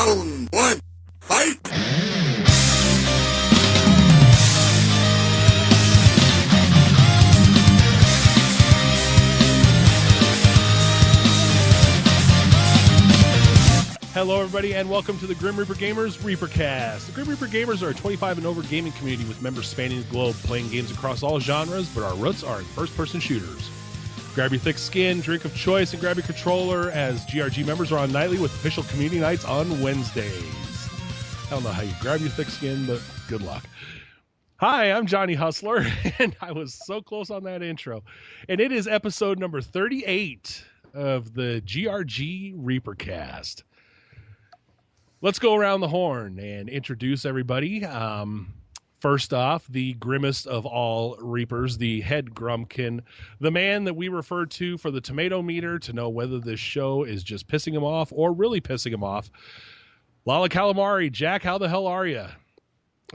Round one, fight! Hello, everybody, and welcome to the Grim Reaper Gamers ReaperCast. The Grim Reaper Gamers are a 25 and over gaming community with members spanning the globe, playing games across all genres, but our roots are in first-person shooters. Grab your thick skin, drink of choice, and grab your controller, as GRG members are on nightly with official community nights on Wednesdays. I don't know how you grab your thick skin, but good luck. Hi, I'm Johnny Hustler, and I was so close on that intro. And it is episode number 38 of the GRG ReaperCast. Let's go around the horn and introduce everybody. First off, the grimmest of all Reapers, the head Grumpkin, the man that we refer to for the tomato meter to know whether this show is just pissing him off or really pissing him off. Lala Calamari, Jack, how the hell are you?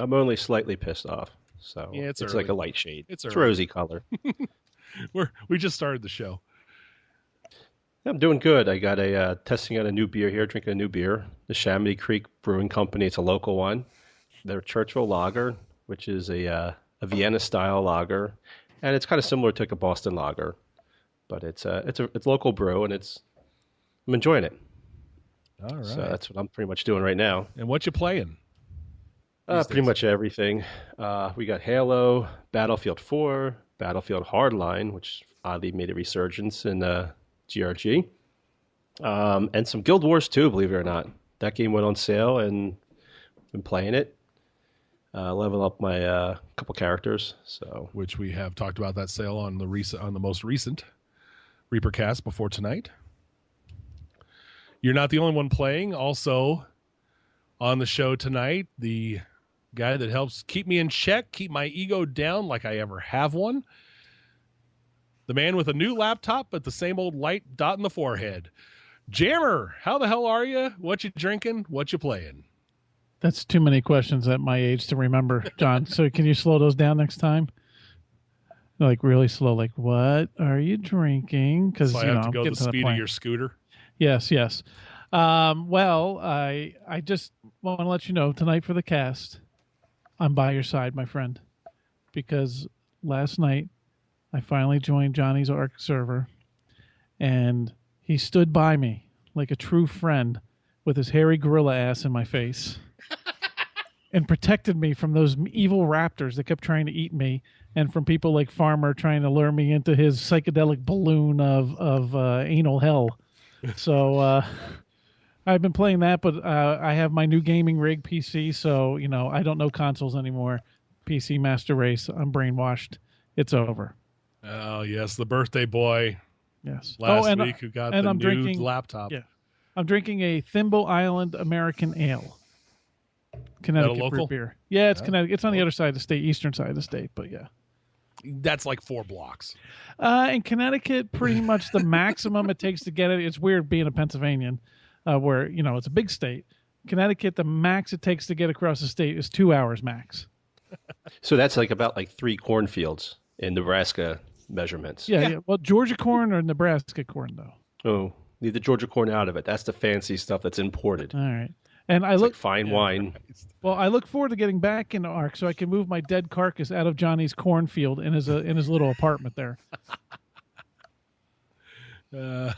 I'm only slightly pissed off, so yeah, it's like a light shade. It's early. Rosy color. We just started the show. I'm doing good. I got a testing out a new beer here, drinking a new beer. The Chamonix Creek Brewing Company. It's a local one. Their Churchill Lager, which is a Vienna-style lager, and it's kind of similar to like a Boston lager, but it's local brew, and I'm enjoying it. All right. So that's what I'm pretty much doing right now. And what you playing? Pretty much everything. We got Halo, Battlefield 4, Battlefield Hardline, which oddly made a resurgence in GRG, and some Guild Wars 2, believe it or not. That game went on sale, and I've been playing it. Level up my couple characters. So, which we have talked about that sale on the most recent ReaperCast before tonight. You're not the only one playing. Also on the show tonight, the guy that helps keep me in check, keep my ego down like I ever have one. The man with a new laptop, but the same old light dot in the forehead. Jammer, how the hell are you? What you drinking? What you playing? That's too many questions at my age to remember, John. So can you slow those down next time? Like really slow. Like, what are you drinking? Because so I have to go the speed of your scooter. Yes. Well, I just want to let you know tonight for the cast, I'm by your side, my friend, because last night I finally joined Johnny's Ark server, and he stood by me like a true friend with his hairy gorilla ass in my face and protected me from those evil raptors that kept trying to eat me, and from people like Farmer trying to lure me into his psychedelic balloon of anal hell. So I've been playing that, but I have my new gaming rig PC, so I don't know consoles anymore. PC Master Race, I'm brainwashed. It's over. Oh, yes, the birthday boy. Yes. Last week who got the new laptop. Yeah. I'm drinking a Thimble Island American Ale. Connecticut root beer. Yeah, it's Connecticut. It's on the other side of the state, eastern side of the state, but yeah. That's like 4 blocks. In Connecticut, pretty much the maximum it takes to get it. It's weird being a Pennsylvanian, where, it's a big state. Connecticut, the max it takes to get across the state is 2 hours max. So that's about 3 cornfields in Nebraska measurements. Yeah. Well, Georgia corn or Nebraska corn, though? Oh, leave the Georgia corn out of it. That's the fancy stuff that's imported. All right. And it's like fine wine. Well, I look forward to getting back into Ark so I can move my dead carcass out of Johnny's cornfield in his little apartment there. All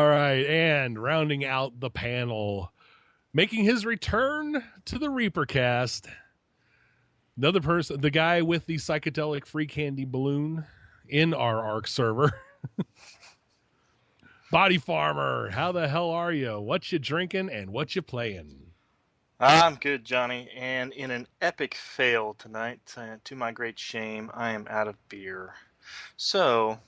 right, and rounding out the panel, making his return to the ReaperCast, another person, the guy with the psychedelic free candy balloon in our Ark server. Body Farmer, how the hell are you? What you drinking and what you playing? I'm good, Johnny, and in an epic fail tonight, to my great shame, I am out of beer. So,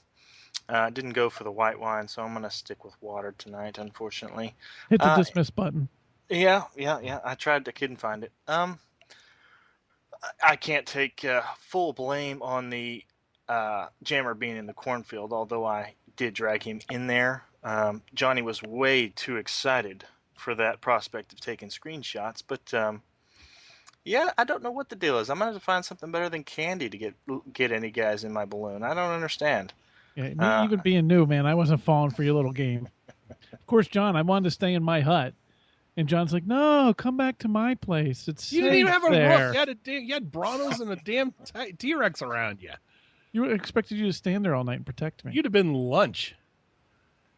I didn't go for the white wine, so I'm going to stick with water tonight, unfortunately. Hit the dismiss button. Yeah, I tried, I couldn't find it. I can't take full blame on the Jammer being in the cornfield, although I did drag him in there. Johnny was way too excited for that prospect of taking screenshots, but I don't know what the deal is. I'm gonna have to find something better than candy to get any guys in my balloon. I don't understand. Yeah, me even being new, man, I wasn't falling for your little game. Of course, John, I wanted to stay in my hut. And John's like, no, come back to my place. It's You didn't even have a there. roof. You had Brontos and a damn T-Rex around you. You expected you to stand there all night and protect me. You'd have been lunch.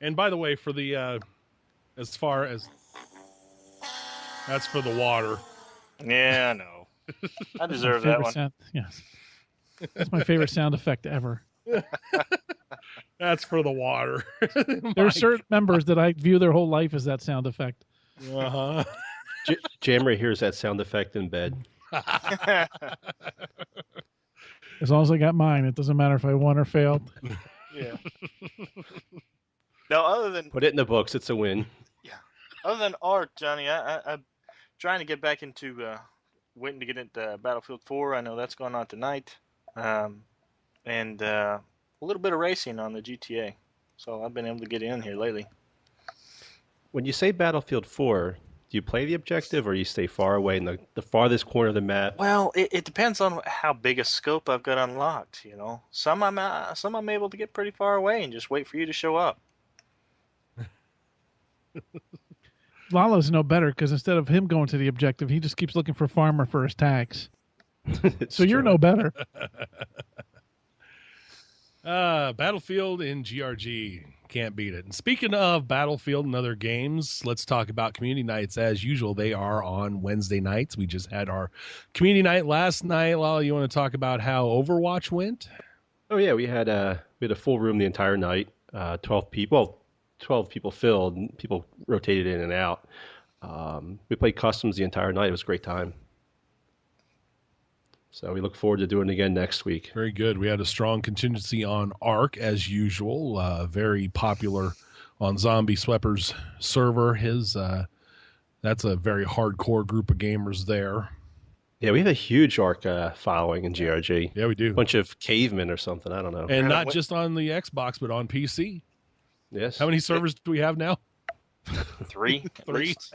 And by the way, for the as far as that's for the water. Yeah, I know. I deserve that one. Yes. That's my favorite sound effect ever. That's for the water. There are certain members that I view their whole life as that sound effect. Uh-huh. Jammer hears that sound effect in bed. As long as I got mine, it doesn't matter if I won or failed. Yeah. Now, other than Put it in the books. It's a win. yeah, other than art, Johnny, I'm trying to get back into waiting to get into Battlefield 4. I know that's going on tonight, and a little bit of racing on the GTA. So I've been able to get in here lately. When you say Battlefield 4, do you play the objective or you stay far away in the farthest corner of the map? Well, it depends on how big a scope I've got unlocked. You know, some I'm able to get pretty far away and just wait for you to show up. Lalo's no better because instead of him going to the objective, he just keeps looking for farmer for his tax. So you're no better. Battlefield in GRG. Can't beat it. And speaking of Battlefield and other games, let's talk about community nights. As usual, they are on Wednesday nights. We just had our community night last night. Lalo, you want to talk about how Overwatch went? Oh yeah, we had a full room the entire night. 12 people. 12 people filled. People rotated in and out. We played customs the entire night. It was a great time. So we look forward to doing it again next week. Very good. We had a strong contingency on Ark, as usual. Very popular on Zombie Swepper's server. That's a very hardcore group of gamers there. Yeah, we have a huge Ark following in GRG. Yeah, we do. A bunch of cavemen or something. I don't know. And not just on the Xbox, but on PC. Yes. How many servers do we have now? 3. at Three? least.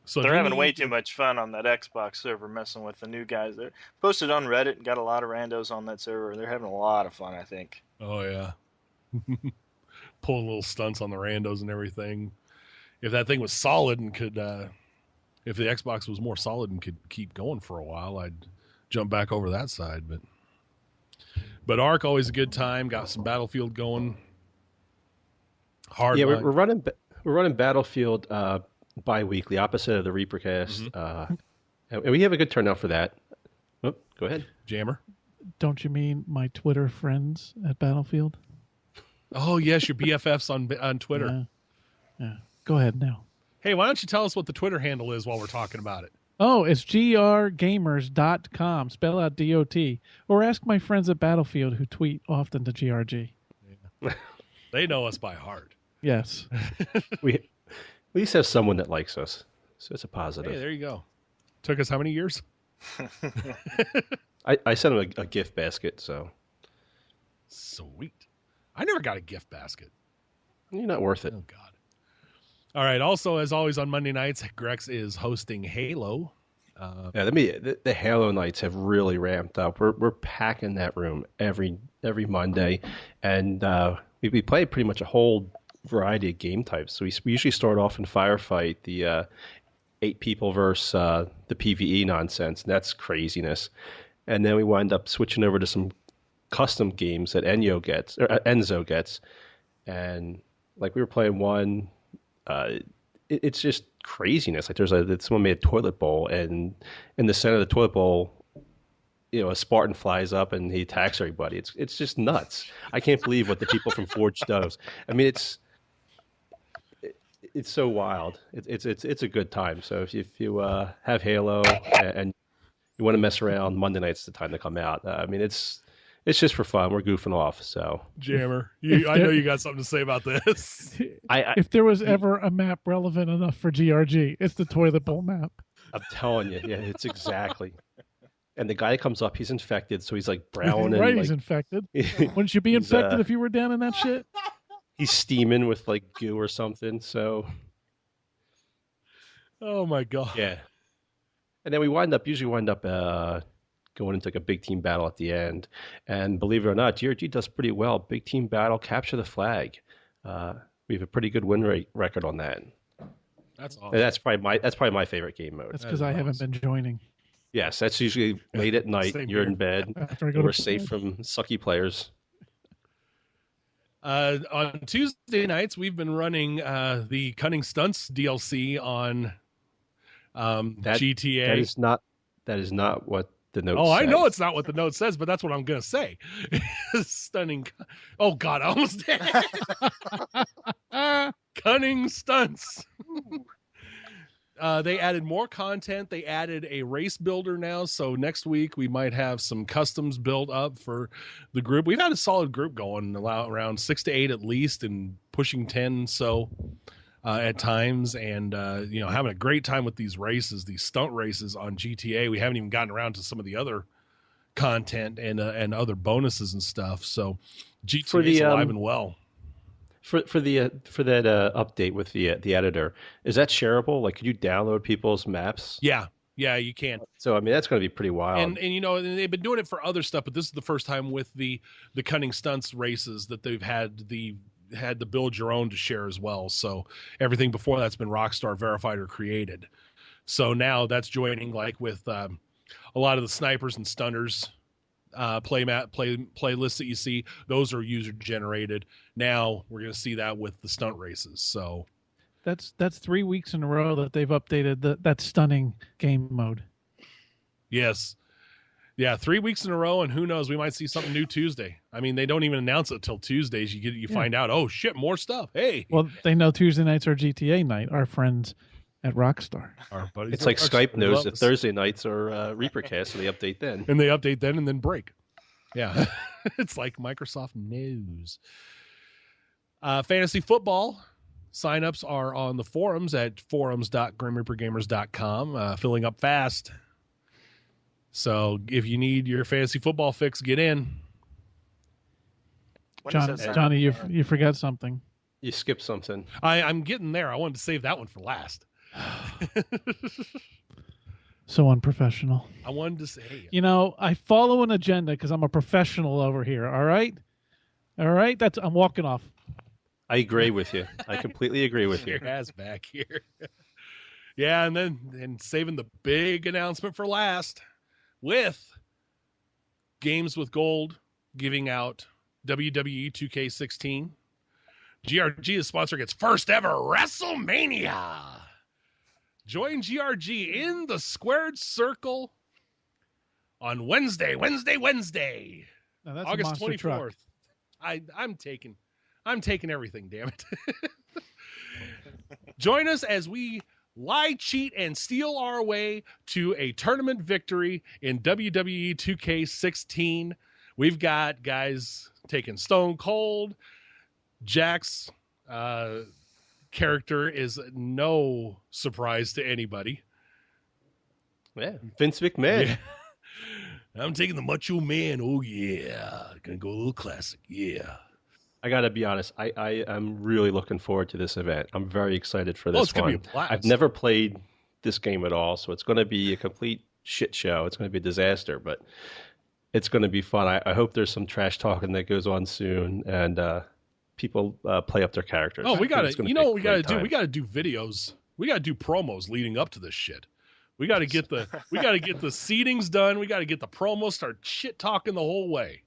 So They're having way too much fun on that Xbox server messing with the new guys. They're posted on Reddit and got a lot of randos on that server. They're having a lot of fun, I think. Oh, yeah. Pulling little stunts on the randos and everything. If that thing was solid and could, if the Xbox was more solid and could keep going for a while, I'd jump back over that side. But Ark, always a good time. Got some Battlefield going. Hard. Yeah, we're running Battlefield bi-weekly, opposite of the ReaperCast. Mm-hmm. And we have a good turnout for that. Oh, go ahead. Jammer. Don't you mean my Twitter friends at Battlefield? Oh, yes, your BFFs on Twitter. Yeah. Go ahead now. Hey, why don't you tell us what the Twitter handle is while we're talking about it? Oh, it's grgamers.com. Spell out DOT. Or ask my friends at Battlefield who tweet often to GRG. Yeah. They know us by heart. Yes. We at least have someone that likes us, so it's a positive. Hey, there you go. Took us how many years? I sent him a gift basket, so Sweet. I never got a gift basket. you're not worth it. Oh, God. All right. Also, as always, on Monday nights, Grex is hosting Halo. Yeah, the Halo nights have really ramped up. We're packing that room every Monday, and we play pretty much a whole variety of game types. So we usually start off in Firefight, the 8 people versus the PvE nonsense, and that's craziness. And then we wind up switching over to some custom games that Enzo gets, and like we were playing one. It's just craziness. Like someone made a toilet bowl, and in the center of the toilet bowl, a Spartan flies up and he attacks everybody. It's just nuts. I can't believe what the people from Forge does. I mean, it's so wild. It's a good time. So if you have Halo and you want to mess around, Monday night's the time to come out. I mean, it's just for fun. We're goofing off. So Jammer, I know you got something to say about this. If there was ever a map relevant enough for GRG, it's the toilet bowl map. I'm telling you, yeah, it's exactly. And the guy comes up, he's infected, so he's like brown and right, he's infected. Wouldn't you be infected if you were down in that shit? He's steaming with like goo or something. So, Oh my God. yeah. And then we usually wind up going into like a big team battle at the end. And believe it or not, GRG does pretty well. Big team battle, capture the flag. We have a pretty good win rate record on that. That's awesome. And that's probably my favorite game mode. That's because I haven't been joining. Yes, that's usually late at night. You're in bed. After I go We're to safe bed. from sucky players. On Tuesday nights, we've been running the Cunning Stunts DLC on GTA. That is not what the note Oh, says. I know it's not what the note says, but that's what I'm going to say. Stunning. Oh, God, I almost did. Cunning Stunts. They added more content. They added a race builder now. So next week we might have some customs built up for the group. We've had a solid group going around 6 to 8 at least and pushing 10. So at times and, having a great time with these races, these stunt races on GTA. We haven't even gotten around to some of the other content and other bonuses and stuff. So GTA is alive and well. For that update with the editor, is that shareable? Like, could you download people's maps? Yeah, you can. So I mean, that's going to be pretty wild. And they've been doing it for other stuff, but this is the first time with the Cunning Stunts races that they've had the build your own to share as well. So everything before that's been Rockstar verified or created. So now that's joining like with a lot of the snipers and stunners. Playlists that you see, those are user generated. Now we're going to see that with the stunt races. So that's 3 weeks in a row that they've updated that stunning game mode. Yes, yeah, 3 weeks in a row, and who knows, we might see something new Tuesday. I mean, they don't even announce it till Tuesdays. You find out, oh shit, more stuff. Hey, well, they know Tuesday nights are GTA night. Our friends at Rockstar. Our buddies. It's like Skype knows that Thursday nights are ReaperCast, so they update then. And they update then and then break. Yeah. It's like Microsoft knows. Fantasy football signups are on the forums at forums.grimreapergamers.com, filling up fast. So if you need your fantasy football fix, get in. Johnny, you forgot something. You skipped something. I'm getting there. I wanted to save that one for last. So unprofessional. I wanted to say, I follow an agenda because I'm a professional over here. All right. I'm walking off. I agree with you. I completely agree with you. Your ass back here. Yeah, and then saving the big announcement for last with Games with Gold giving out WWE 2K16. GRG is sponsoring its first ever WrestleMania. Join GRG in the squared circle on Wednesday. Now that's August a monster 24th. truck. I'm taking everything, damn it. Join us as we lie, cheat, and steal our way to a tournament victory in WWE 2K16. We've got guys taking Stone Cold. Jack's character is no surprise to anybody. Yeah, Vince McMahon. Yeah. I'm taking the Macho Man. Oh yeah, gonna go a little classic. Yeah. I got to be honest. I am really looking forward to this event. I'm very excited for this it's gonna one. be a blast. I've never played this game at all, so it's going to be a complete shit show. It's going to be a disaster, but it's going to be fun. I hope there's some trash talking that goes on soon, and people play up their characters. Oh, we got to. You know what we got to do? time. We got to do videos. We got to do promos leading up to this shit. We got to get the seedings done. We got to get the promos, start shit talking the whole way.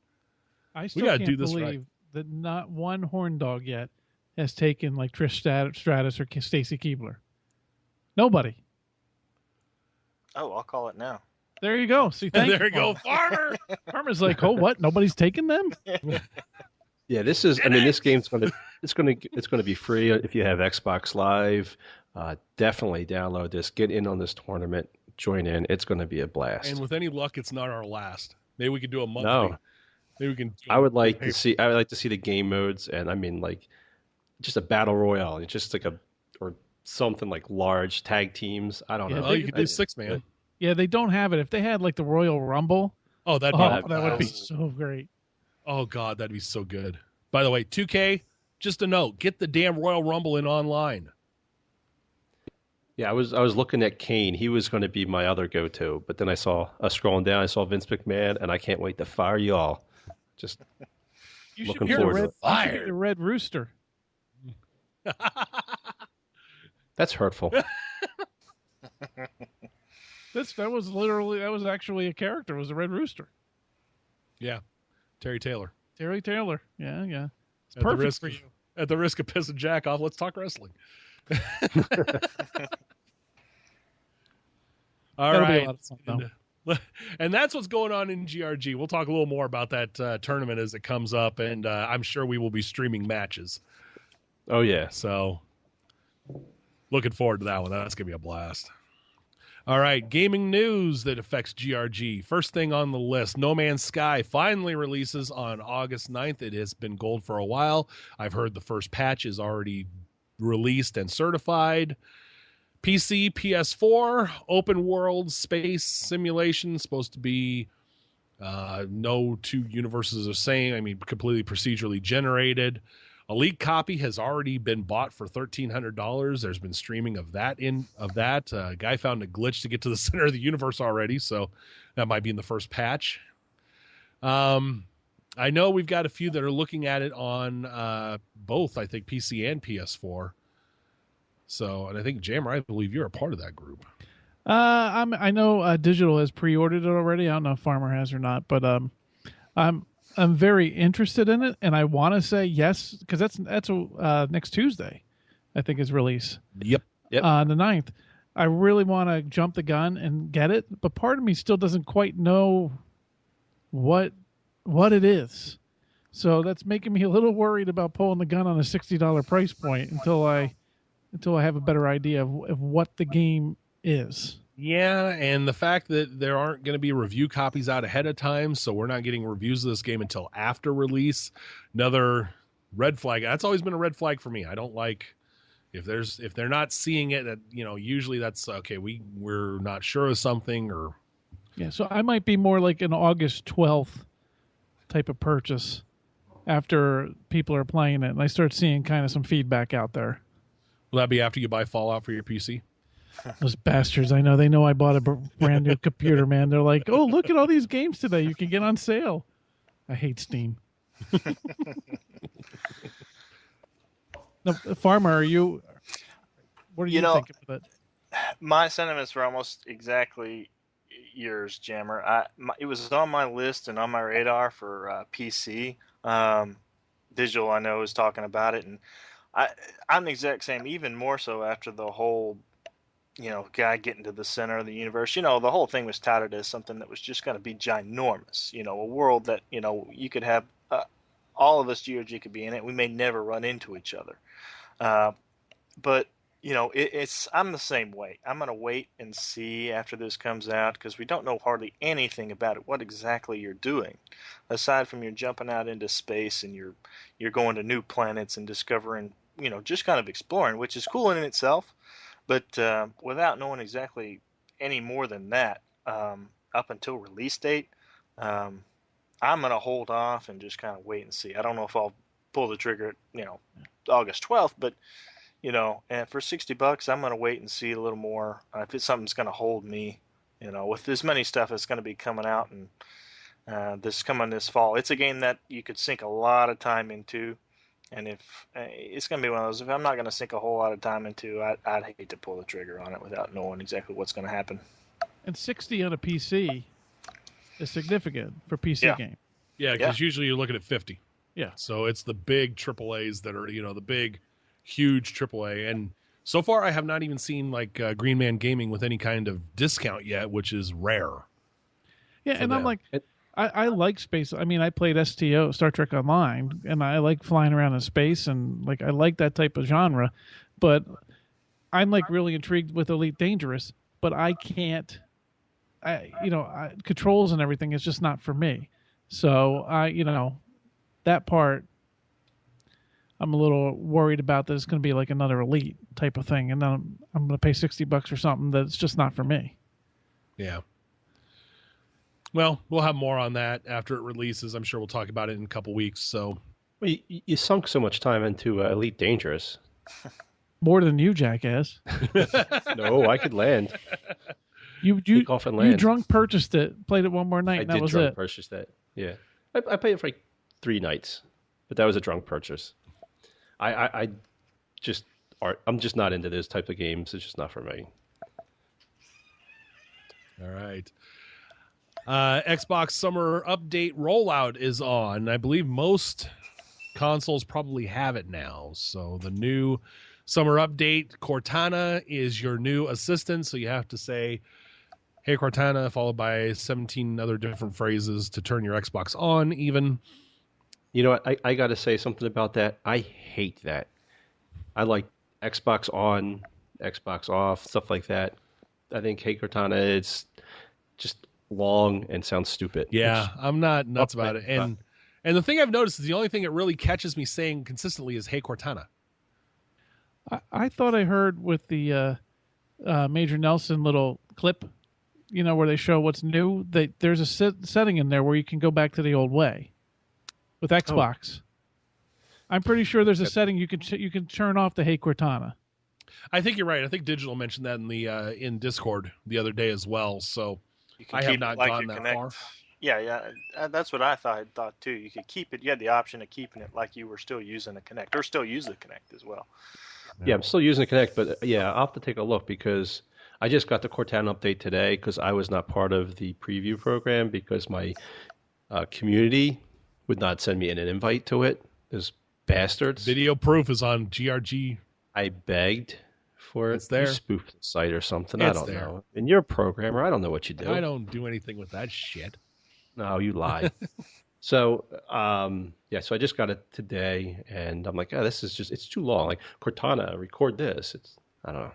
I still gotta can't do this believe right. that not one horn dog yet has taken like Trish Stratus or Stacy Keibler. Nobody. Oh, I'll call it now. There you go. See, thank There you, you go, Farmer. Farmer's like, oh, what? Nobody's taking them? Yeah, this is. I mean, this game's going to be free if you have Xbox Live. Definitely download this. Get in on this tournament. Join in. It's going to be a blast. And with any luck, it's not our last. Maybe we could do a monthly. No. Maybe we can. I would like to see the game modes, and I mean, like, just a battle royale. It's just like or something like large tag teams. I don't know. Oh, you could do 6-man. Yeah, they don't have it. If they had like the Royal Rumble, that would be so great. Oh God, that'd be so good. By the way, 2K, just a note: get the damn Royal Rumble in online. Yeah, I was looking at Kane. He was going to be my other go-to, but then I saw scrolling down. I saw Vince McMahon, and I can't wait to fire y'all. Just You looking should forward to it. the Red Rooster. That's hurtful. That was actually a character. It was a Red Rooster. Yeah, Terry Taylor. Terry Taylor. Yeah, yeah. It's At the perfect risk for of- you. At the risk of pissing Jack off, let's talk wrestling. All That'll be a right. lot of fun, though. And that's what's going on in GRG. We'll talk a little more about that tournament as it comes up, and I'm sure we will be streaming matches. Oh, yeah. So, looking forward to that one. That's going to be a blast. All right, gaming news that affects GRG. First thing on the list, No Man's Sky finally releases on August 9th. It has been gold for a while. I've heard the first patch is already released and certified. PC, PS4, open world space simulation, supposed to be no two universes are the same. I mean, completely procedurally generated. A leaked copy has already been bought for $1,300. There's been streaming of that. A guy found a glitch to get to the center of the universe already, so that might be in the first patch. I know we've got a few that are looking at it on both, I think, PC and PS4. So, and I think Jammer, I believe you're a part of that group. I know Digital has pre-ordered it already. I don't know if Farmer has or not, but I'm very interested in it, and I want to say yes because that's next Tuesday, I think is release. Yep. On the 9th. I really want to jump the gun and get it, but part of me still doesn't quite know what it is. So that's making me a little worried about pulling the gun on a $60 price point until I have a better idea of what the game is. Yeah, and the fact that there aren't going to be review copies out ahead of time, so we're not getting reviews of this game until after release. Another red flag. That's always been a red flag for me. I don't like if they're not seeing it. That usually that's okay. We're not sure of something or. Yeah, so I might be more like an August 12th type of purchase after people are playing it, and I start seeing kind of some feedback out there. Will that be after you buy Fallout for your PC? Those bastards, I know. They know I bought a brand new computer, man. They're like, oh, look at all these games today. You can get on sale. I hate Steam. Now, Farmer, what are you thinking of it? My sentiments were almost exactly yours, Jammer. It was on my list and on my radar for PC. Digital, I know, is talking about it, and I'm the exact same, even more so after the whole, guy getting to the center of the universe. The whole thing was touted as something that was just going to be ginormous. A world that, you could have all of us GOG could be in it. We may never run into each other. But, I'm the same way. I'm going to wait and see after this comes out because we don't know hardly anything about it, what exactly you're doing. Aside from you're jumping out into space and you're going to new planets and discovering, just kind of exploring, which is cool in itself. But without knowing exactly any more than that up until release date, I'm going to hold off and just kind of wait and see. I don't know if I'll pull the trigger at, August 12th, but, and for $60, I'm going to wait and see a little more. If it's something that's going to hold me, with as many stuff that's going to be coming out and this fall. It's a game that you could sink a lot of time into. And if it's going to be one of those, if I'm not going to sink a whole lot of time into, I'd hate to pull the trigger on it without knowing exactly what's going to happen. And 60 on a PC is significant for PC game. Yeah, because usually you're looking at 50. Yeah. So it's the big AAAs that are, the big, huge AAA. And so far I have not even seen like Green Man Gaming with any kind of discount yet, which is rare. Yeah, and them. I'm like... I like space. I mean, I played STO, Star Trek Online, and I like flying around in space, and I like that type of genre. But I'm really intrigued with Elite Dangerous, but I can't. Controls and everything is just not for me. So that part, I'm a little worried about that it's going to be like another Elite type of thing, and then I'm going to pay $60 for something that's just not for me. Yeah. Well, we'll have more on that after it releases. I'm sure we'll talk about it in a couple weeks. So, you sunk so much time into Elite Dangerous. More than you, jackass. No, I could land. You off and land. You drunk purchased it, played it one more night, and that was it. I did drunk purchase that. Yeah, I played it for like 3 nights, but that was a drunk purchase. I just art. I'm just not into those type of games. It's just not for me. All right. Xbox Summer Update rollout is on. I believe most consoles probably have it now. So the new Summer Update, Cortana is your new assistant. So you have to say, "Hey Cortana," followed by 17 other different phrases to turn your Xbox on even. You know what? I got to say something about that. I hate that. I like Xbox on, Xbox off, stuff like that. I think Hey Cortana is just long and sounds stupid. Yeah, I'm not nuts about it. And the thing I've noticed is the only thing that really catches me saying consistently is "Hey Cortana." I thought I heard with the Major Nelson little clip, where they show what's new, that there's a setting in there where you can go back to the old way with Xbox. I'm pretty sure there's a setting you can turn off the Hey Cortana. I think you're right. I think Digital mentioned that in the in Discord the other day as well. So I have not gone that far. Yeah, that's what I thought too. You could keep it. You had the option of keeping it like you were still using the Kinect, or still use the Kinect as well. Yeah, I'm still using the Kinect, but I'll have to take a look because I just got the Cortana update today because I was not part of the preview program because my community would not send me an invite to it. Those bastards. Video proof is on GRG. I begged for it. It's there. You spoofed the site or something. It's I don't there. know. And you're a programmer. I don't know what you do. I don't do anything with that shit. No, you lie. So, so I just got it today, and I'm like, this is it's too long. Like, Cortana, record this. I don't know.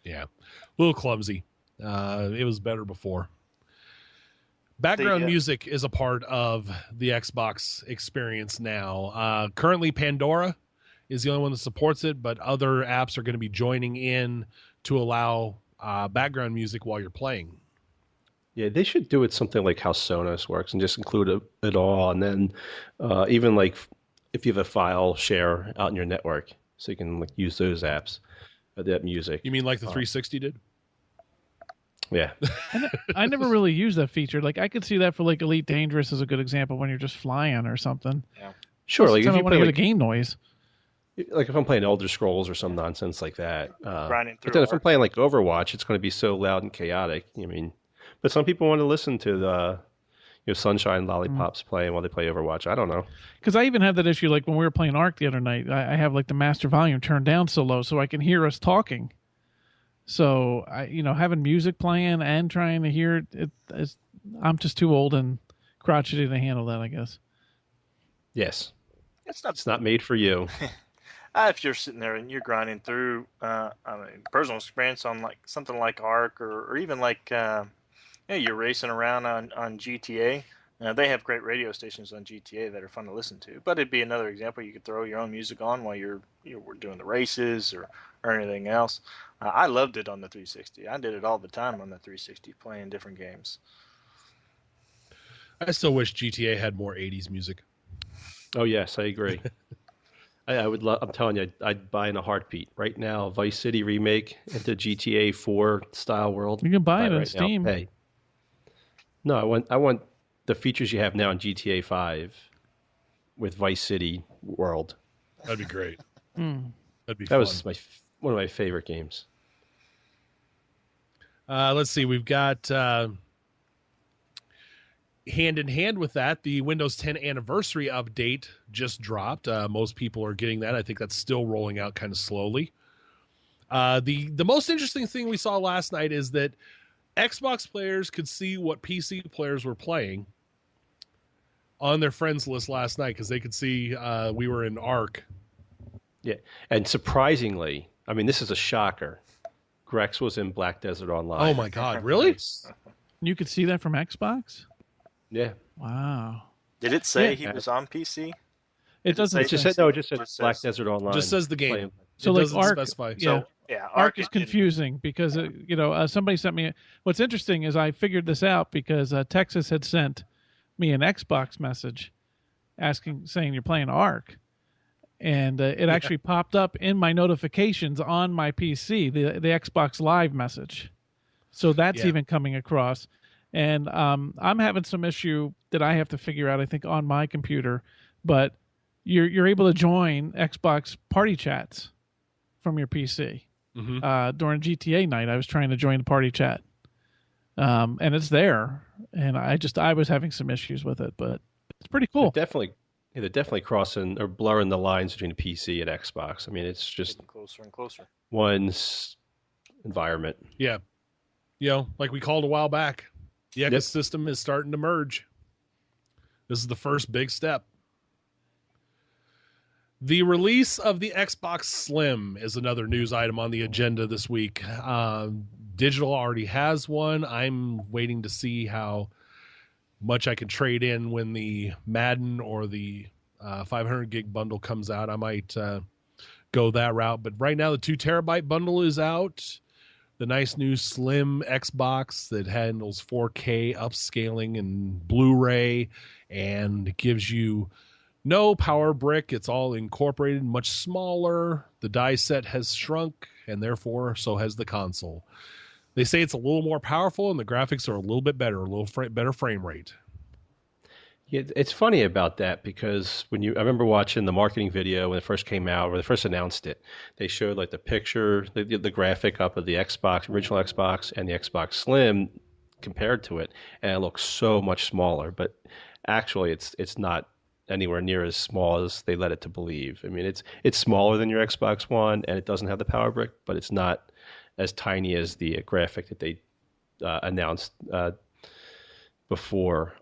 Yeah, a little clumsy. It was better before. Background music is a part of the Xbox experience now. Currently, Pandora is the only one that supports it, but other apps are going to be joining in to allow background music while you're playing. Yeah, they should do it something like how Sonos works and just include it all. And then even like if you have a file share out in your network, so you can use those apps, that music. You mean like the 360 did? Yeah. I never really used that feature. Like I could see that for like Elite Dangerous is a good example when you're just flying or something. Yeah. Sure. Like if you want to hear the game noise. Like if I'm playing Elder Scrolls or some nonsense like that. Grinding through. But then if I'm playing like Overwatch, it's going to be so loud and chaotic. I mean, but some people want to listen to the Sunshine Lollipops playing while they play Overwatch. I don't know. Because I even had that issue like when we were playing Ark the other night. I have like the master volume turned down so low so I can hear us talking. So having music playing and trying to hear it, I'm just too old and crotchety to handle that, I guess. Yes. It's not made for you. If you're sitting there and you're grinding through, personal experience on like something like Ark or even like you're racing around on GTA. They have great radio stations on GTA that are fun to listen to. But it'd be another example. You could throw your own music on while you're doing the races or anything else. I loved it on the 360. I did it all the time on the 360, playing different games. I still wish GTA had more 80s music. Oh yes, I agree. I would love. I'm telling you, I'd buy in a heartbeat right now. Vice City remake into GTA 4 style world. You can buy it on right Steam. Now. Hey, no, I want the features you have now in GTA 5 with Vice City world. That'd be great. That'd be. That was one of my favorite games. Let's see. We've got hand in hand with that, the Windows 10 anniversary update just dropped. Most people are getting that. I think that's still rolling out kind of slowly. The most interesting thing we saw last night is that Xbox players could see what PC players were playing on their friends list last night because they could see we were in Ark. Yeah, and surprisingly, I mean, this is a shocker. Grex was in Black Desert Online. Oh my God, really? You could see that from Xbox? Yeah. Wow. Did it say he was on PC? It doesn't. It just said no. It just said Black Desert Online. Just says the game. So it like Ark, specify. Yeah. Yeah, Ark is confusing because somebody sent me. What's interesting is I figured this out because Texas had sent me an Xbox message saying you're playing Ark, and it actually popped up in my notifications on my PC, the Xbox Live message. So that's even coming across. And I'm having some issue that I have to figure out, I think, on my computer. But you're able to join Xbox party chats from your PC. Mm-hmm. During GTA night, I was trying to join the party chat, and it's there, and I was having some issues with it, but it's pretty cool. They're definitely crossing or blurring the lines between PC and Xbox. I mean, it's just Getting closer and closer. one's environment. Yeah. Like we called a while back, the ecosystem is starting to merge. This is the first big step. The release of the Xbox Slim is another news item on the agenda this week. Digital already has one. I'm waiting to see how much I can trade in when the Madden or the 500 gig bundle comes out. I might go that route. But right now, the 2 terabyte bundle is out. The nice new Slim Xbox that handles 4K upscaling and Blu-ray and gives you no power brick. It's all incorporated, much smaller. The die set has shrunk, and therefore so has the console. They say it's a little more powerful, and the graphics are a little bit better, a little better frame rate. Yeah, it's funny about that because I remember watching the marketing video when it first came out, when they first announced it. They showed like the picture, the graphic up of the Xbox, original Xbox, and the Xbox Slim compared to it, and it looks so much smaller. But actually, it's not anywhere near as small as they led it to believe. I mean, it's smaller than your Xbox One, and it doesn't have the power brick, but it's not as tiny as the graphic that they announced before.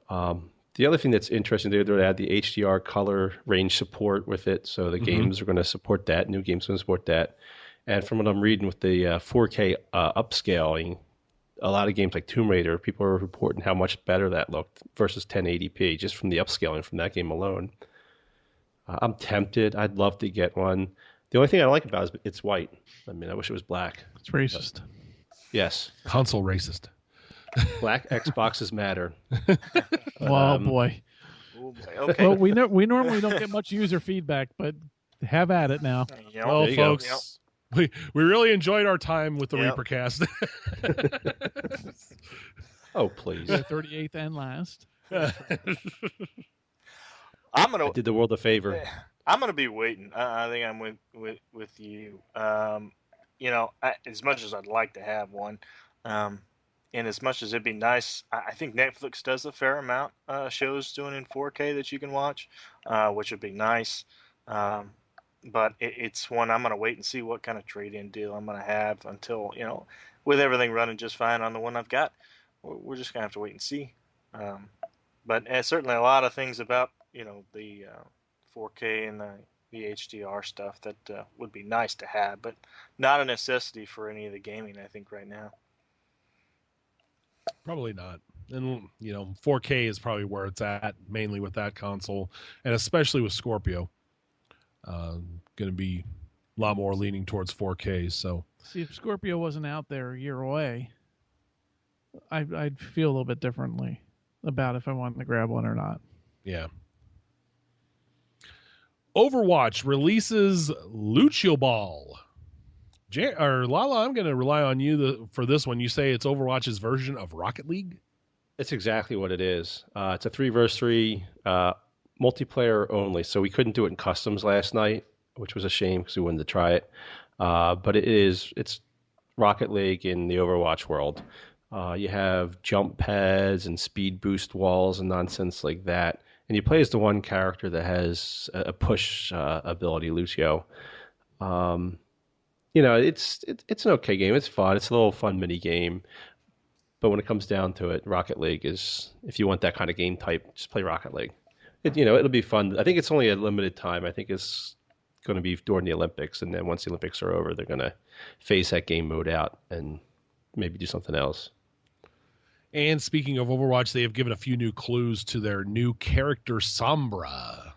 The other thing that's interesting, they're going to add the HDR color range support with it, so the games are going to support that. New games are going to support that. And from what I'm reading with the 4K upscaling, a lot of games like Tomb Raider, people are reporting how much better that looked versus 1080p, just from the upscaling from that game alone. I'm tempted. I'd love to get one. The only thing I like about it is it's white. I mean, I wish it was black. It's racist. Yes. Console racist. Black Xboxes matter. Oh boy. Okay. Well, we normally don't get much user feedback, but have at it now. Yep. Well, There you go. folks, we really enjoyed our time with the Yep. ReaperCast. Oh, please. The 38th and last. I'm gonna I did the world a favor. I'm gonna be waiting. I think I'm with you. As much as I'd like to have one, and as much as it'd be nice, I think Netflix does a fair amount shows doing in 4K that you can watch, which would be nice. But it's one I'm gonna wait and see what kind of trade-in deal I'm gonna have until with everything running just fine on the one I've got. We're just gonna have to wait and see. But certainly a lot of things about the 4K and the HDR stuff that would be nice to have, but not a necessity for any of the gaming, I think, right now. Probably not. And 4K is probably where it's at, mainly with that console, and especially with Scorpio. Going to be a lot more leaning towards 4K. So, See, if Scorpio wasn't out there a year away, I'd feel a little bit differently about if I wanted to grab one or not. yeah. Overwatch releases LucioBall. Lala, I'm going to rely on you for this one. You say it's Overwatch's version of Rocket League? It's exactly what it is. It's a 3v3 multiplayer only, so we couldn't do it in customs last night, which was a shame because we wanted to try it. But it's Rocket League in the Overwatch world. You have jump pads and speed boost walls and nonsense like that. And you play as the one character that has a push ability, Lucio. It's an okay game. It's fun. It's a little fun mini game. But when it comes down to it, Rocket League is, if you want that kind of game type, just play Rocket League. It'll be fun. I think it's only a limited time. I think it's going to be during the Olympics. And then once the Olympics are over, they're going to phase that game mode out and maybe do something else. And speaking of Overwatch, they have given a few new clues to their new character, Sombra.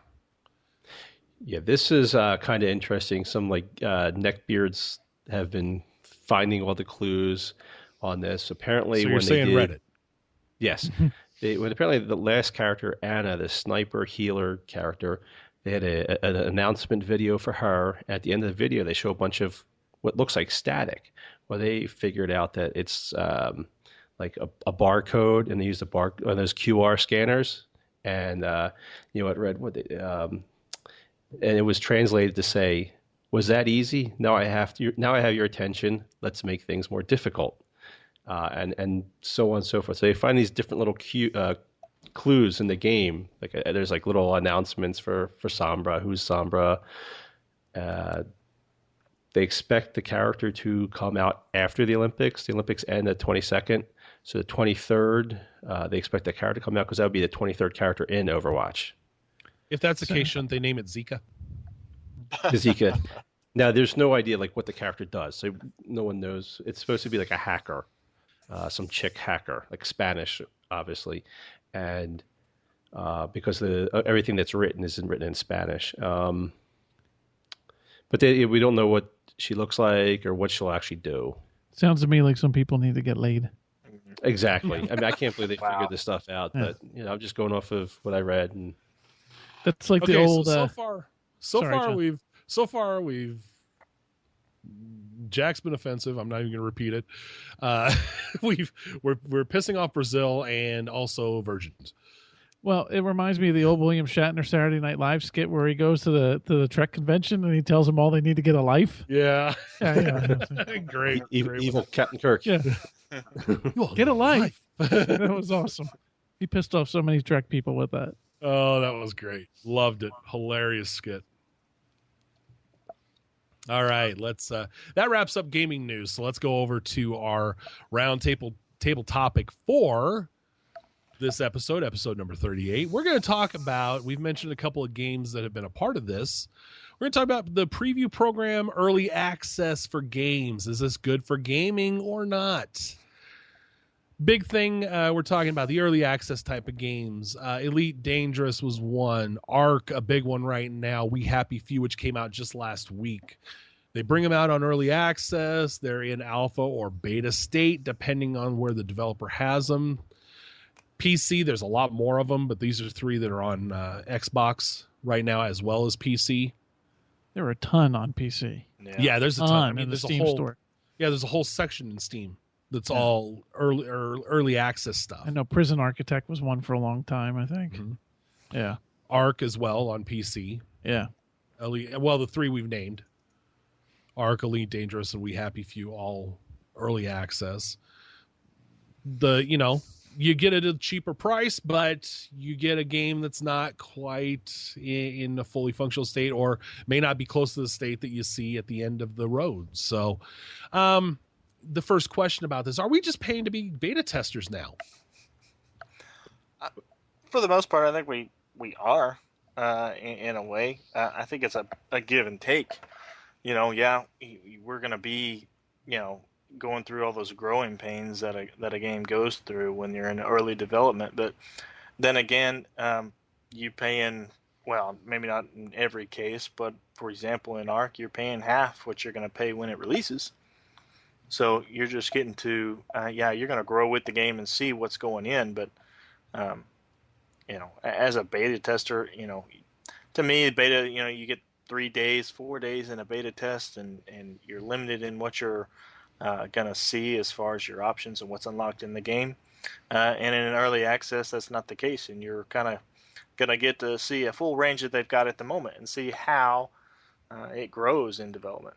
Yeah, this is kind of interesting. Some neckbeards have been finding all the clues on this. Apparently, So you're when saying they did, Reddit. yes, when apparently the last character, Anna, the sniper healer character, they had an announcement video for her. At the end of the video, they show a bunch of what looks like static. Well, they figured out that it's like a barcode, and they used those QR scanners, and it read and it was translated to say Was that easy? Now I have to. Now I have your attention. Let's make things more difficult, and so on and so forth. So they find these different little clues in the game. Like there's like little announcements for Sombra. Who's Sombra? They expect the character to come out after the Olympics. The Olympics end the 22nd. So the 23rd, they expect the character to come out because that would be the 23rd character in Overwatch. If that's the case, shouldn't they name it Zika? Zika. Now, there's no idea like what the character does. So no one knows. It's supposed to be like a hacker, some chick hacker, like Spanish, obviously. And because everything that's written isn't written in Spanish. But we don't know what she looks like or what she'll actually do. Sounds to me like some people need to get laid. Exactly. I mean, I can't believe they figured this stuff out, but I'm just going off of what I read, and that's like the old. So far we've. Jack's been offensive. I'm not even going to repeat it. We're pissing off Brazil and also virgins. Well, it reminds me of the old William Shatner Saturday Night Live skit where he goes to the Trek convention and he tells them all they need to get a life. Yeah. Great. Evil Captain Kirk. Yeah. Get a life. That was awesome. He pissed off so many Trek people with that. Oh, that was great. Loved it. Hilarious skit. All right, that wraps up gaming news. So let's go over to our round table topic for this episode number 38. We're going to talk about, we've mentioned a couple of games that have been a part of this. We're going to talk about the preview program, early access for games. Is this good for gaming or not? Big thing, we're talking about the early access type of games. Elite Dangerous was one. Ark, a big one right now. We Happy Few, which came out just last week. They bring them out on early access. They're in alpha or beta state, depending on where the developer has them. PC, there's a lot more of them, but these are three that are on Xbox right now as well as PC. There are a ton on PC. Yeah, there's a ton. I mean, in the there's Steam store. Yeah, there's a whole section in Steam that's all early access stuff. I know Prison Architect was one for a long time, I think. Mm-hmm. Yeah. Ark as well on PC. Yeah. Well, the three we've named. Ark, Elite Dangerous, and We Happy Few, all early access. You get it at a cheaper price, but you get a game that's not quite in a fully functional state or may not be close to the state that you see at the end of the road. So the first question about this, are we just paying to be beta testers now? For the most part, I think we are in a way. I think it's a give and take. We're going to be, going through all those growing pains that a game goes through when you're in early development. But then again, you pay in, well, maybe not in every case, but for example, in Ark, you're paying half what you're going to pay when it releases. So you're just getting to, you're going to grow with the game and see what's going in. But, as a beta tester, to me, beta, you get 3 days, 4 days in a beta test, and you're limited in what you're going to see as far as your options and what's unlocked in the game. And in an early access, that's not the case, and you're kind of going to get to see a full range that they've got at the moment and see how it grows in development.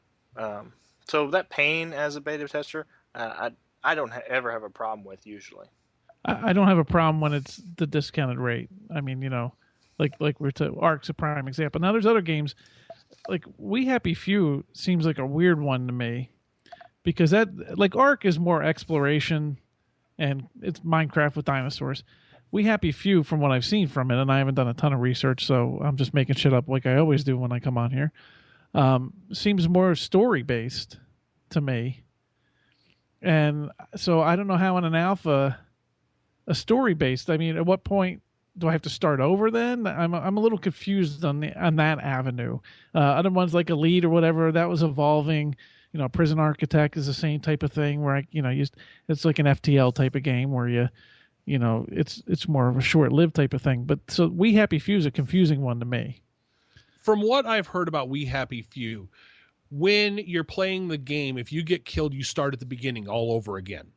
So that pain as a beta tester, I don't ever have a problem with usually. I don't have a problem when it's the discounted rate. I mean, like we're to Ark's a prime example. Now there's other games like We Happy Few seems like a weird one to me because that like Ark is more exploration and it's Minecraft with dinosaurs. We Happy Few, from what I've seen from it, and I haven't done a ton of research, so I'm just making shit up like I always do when I come on here. Seems more story based to me, and so I don't know how in an alpha a story based. I mean, at what point do I have to start over then? I'm a little confused on that avenue. Other ones like Elite or whatever that was evolving. Prison Architect is the same type of thing where it's like an FTL type of game where it's more of a short-lived type of thing. But so We Happy Few is a confusing one to me. From what I've heard about We Happy Few, when you're playing the game, if you get killed, you start at the beginning all over again.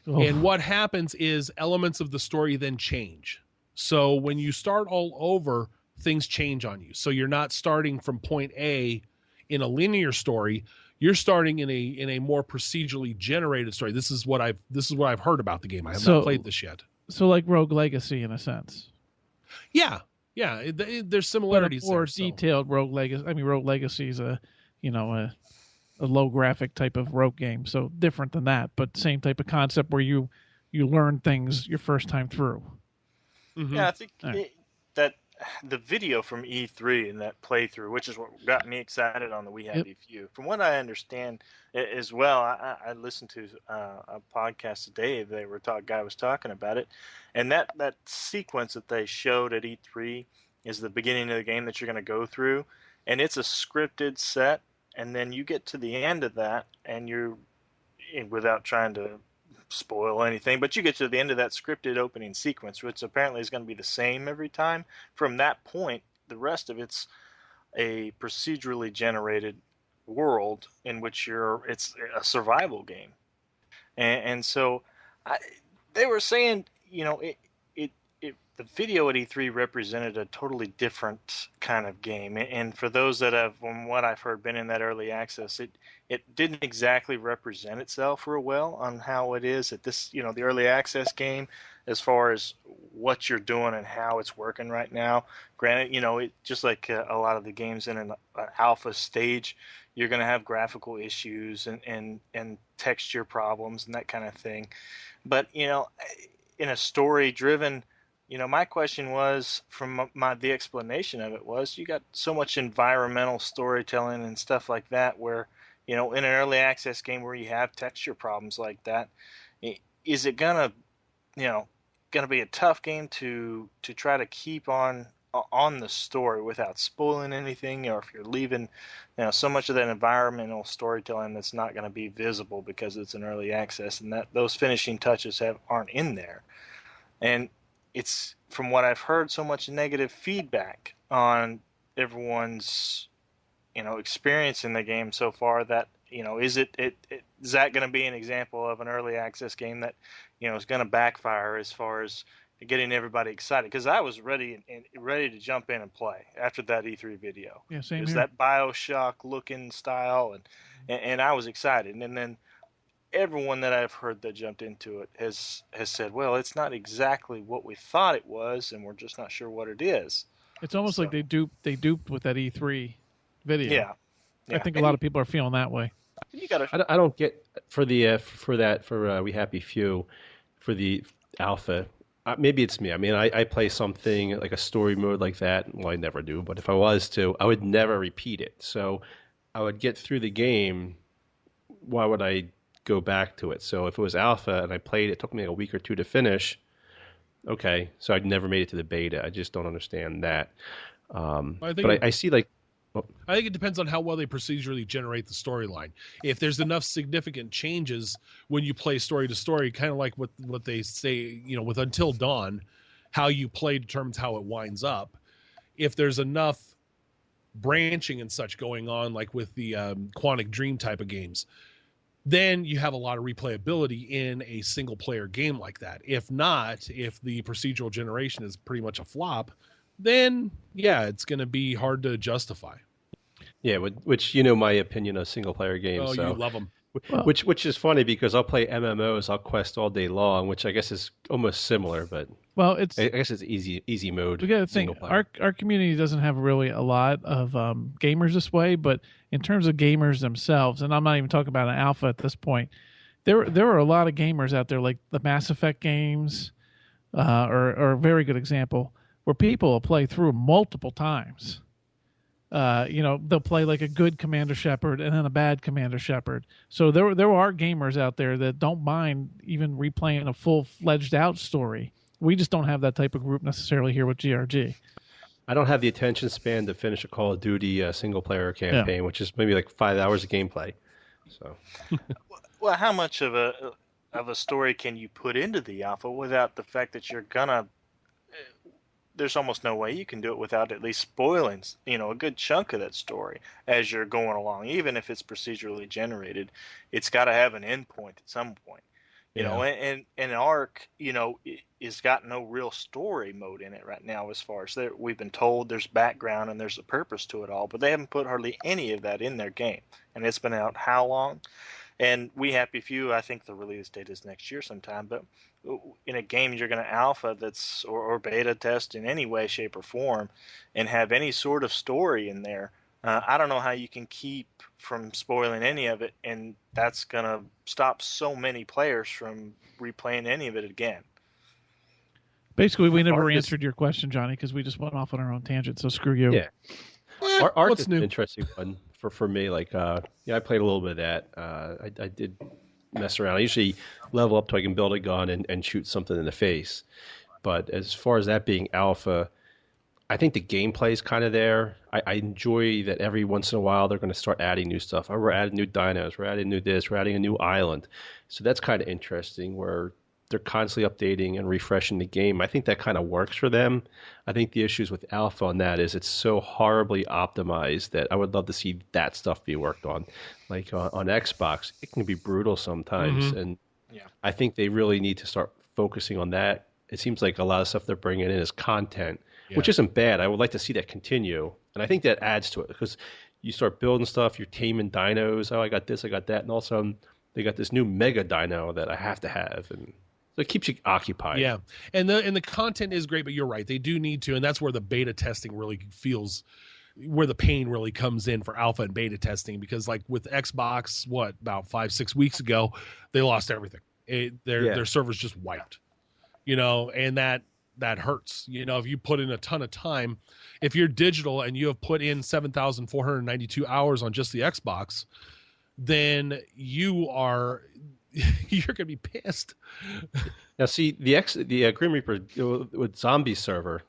Oh. And what happens is elements of the story then change. So when you start all over, things change on you. So you're not starting from point A in a linear story, you're starting in a more procedurally generated story. This is what I've heard about the game. I have not played this yet. So like Rogue Legacy in a sense. Yeah. There's similarities. But a more there, detailed Rogue Legacy. I mean, Rogue Legacy is a low graphic type of rogue game, so different than that, but same type of concept where you learn things your first time through. Mm-hmm. Yeah, I think that the video from E3 and that playthrough, which is what got me excited on the We Happy Few. From what I understand as well, I listened to a podcast today. Guy was talking about it, and that sequence that they showed at E3 is the beginning of the game that you're going to go through, and it's a scripted set, and then you get to the end of that, and without trying to spoil anything, but you get to the end of that scripted opening sequence, which apparently is going to be the same every time. From that point, the rest of it's a procedurally generated world in which it's a survival game, and so they were saying, the video at E3 represented a totally different kind of game, and for those that have, from what I've heard, been in that early access, it didn't exactly represent itself real well on how it is at this, the early access game, as far as what you're doing and how it's working right now. Granted, it just like a lot of the games in an alpha stage, you're going to have graphical issues and texture problems and that kind of thing. But, in a story-driven, my question was, from the explanation of it was, you got so much environmental storytelling and stuff like that where, in an early access game where you have texture problems like that, is it gonna be a tough game to try to keep on the story without spoiling anything, or if you're leaving, so much of that environmental storytelling that's not going to be visible because it's an early access, and that those finishing touches aren't in there. And it's, from what I've heard, so much negative feedback on everyone's, experience in the game so far that, is that going to be an example of an early access game that, is going to backfire as far as getting everybody excited? Because I was ready to jump in and play after that E3 video. Yeah, same it was here. that BioShock looking style, and I was excited. And then everyone that I've heard that jumped into it has said, well, it's not exactly what we thought it was, and we're just not sure what it is. It's almost like they duped with that E3 video. Yeah. I think a lot of people are feeling that way. I don't get for We Happy Few, for the alpha. Maybe it's me. I mean, I play something like a story mode like that. Well, I never do, but if I was to, I would never repeat it. So I would get through the game. Why would I go back to it? So if it was alpha and I played, it took me like a week or two to finish. Okay, so I'd never made it to the beta. I just don't understand that. I see like. I think it depends on how well they procedurally generate the storyline. If there's enough significant changes when you play story to story, kind of like what they say, with Until Dawn, how you play determines how it winds up. If there's enough branching and such going on, like with the Quantic Dream type of games, then you have a lot of replayability in a single player game like that. If not, if the procedural generation is pretty much a flop, then yeah, it's going to be hard to justify. Yeah, which my opinion of single player games. Oh, so. You love them. Which is funny because I'll play MMOs, I'll quest all day long, which I guess is almost similar, but I guess it's easy mode. We got to think, our community doesn't have really a lot of gamers this way, but in terms of gamers themselves, and I'm not even talking about an alpha at this point, there are a lot of gamers out there, like the Mass Effect games, are a very good example, where people will play through multiple times. They'll play like a good Commander Shepard and then a bad Commander Shepard. So there are gamers out there that don't mind even replaying a full-fledged out story. We just don't have that type of group necessarily here with GRG. I don't have the attention span to finish a Call of Duty single-player campaign, which is maybe like 5 hours of gameplay. So, well, how much of a story can you put into the alpha without the fact that you're gonna? There's almost no way you can do it without at least spoiling, a good chunk of that story as you're going along. Even if it's procedurally generated, it's got to have an end point at some point. You know, and Ark, you know, is got no real story mode in it right now. As far as we've been told, there's background and there's a purpose to it all, but they haven't put hardly any of that in their game. And it's been out how long? And we Happy Few, I think the release date is next year sometime. But in a game you're going to alpha that's or beta test in any way, shape, or form, and have any sort of story in there, I don't know how you can keep from spoiling any of it, and that's going to stop so many players from replaying any of it again. Basically, we never answered your question, Johnny, because we just went off on our own tangent, so screw you. Yeah. Ark is an interesting one for me. Like, I played a little bit of that. I did mess around. I usually level up so I can build a gun and shoot something in the face. But as far as that being alpha, I think the gameplay is kind of there. I enjoy that every once in a while they're going to start adding new stuff. We're adding new dinos. We're adding new this. We're adding a new island. So that's kind of interesting where they're constantly updating and refreshing the game. I think that kind of works for them. I think the issues with alpha on that is it's so horribly optimized that I would love to see that stuff be worked on. Like on Xbox, it can be brutal sometimes. And I think they really need to start focusing on that. It seems like a lot of stuff they're bringing in is content, which isn't bad. I would like to see that continue. And I think that adds to it because you start building stuff, you're taming dinos. Oh, I got this, I got that. And all of a sudden, they got this new mega dino that I have to have. And so it keeps you occupied. Yeah. And the content is great, but you're right. They do need to. And that's where the beta testing really feels where the pain really comes in for alpha and beta testing. Because like with Xbox, about 5-6 weeks ago, they lost everything. Their servers just wiped. You know, and that hurts. You know, if you put in a ton of time, if you're digital and you have put in 7,492 hours on just the Xbox, then you're going to be pissed. Now, see, the Grim Reaper with Zombie server,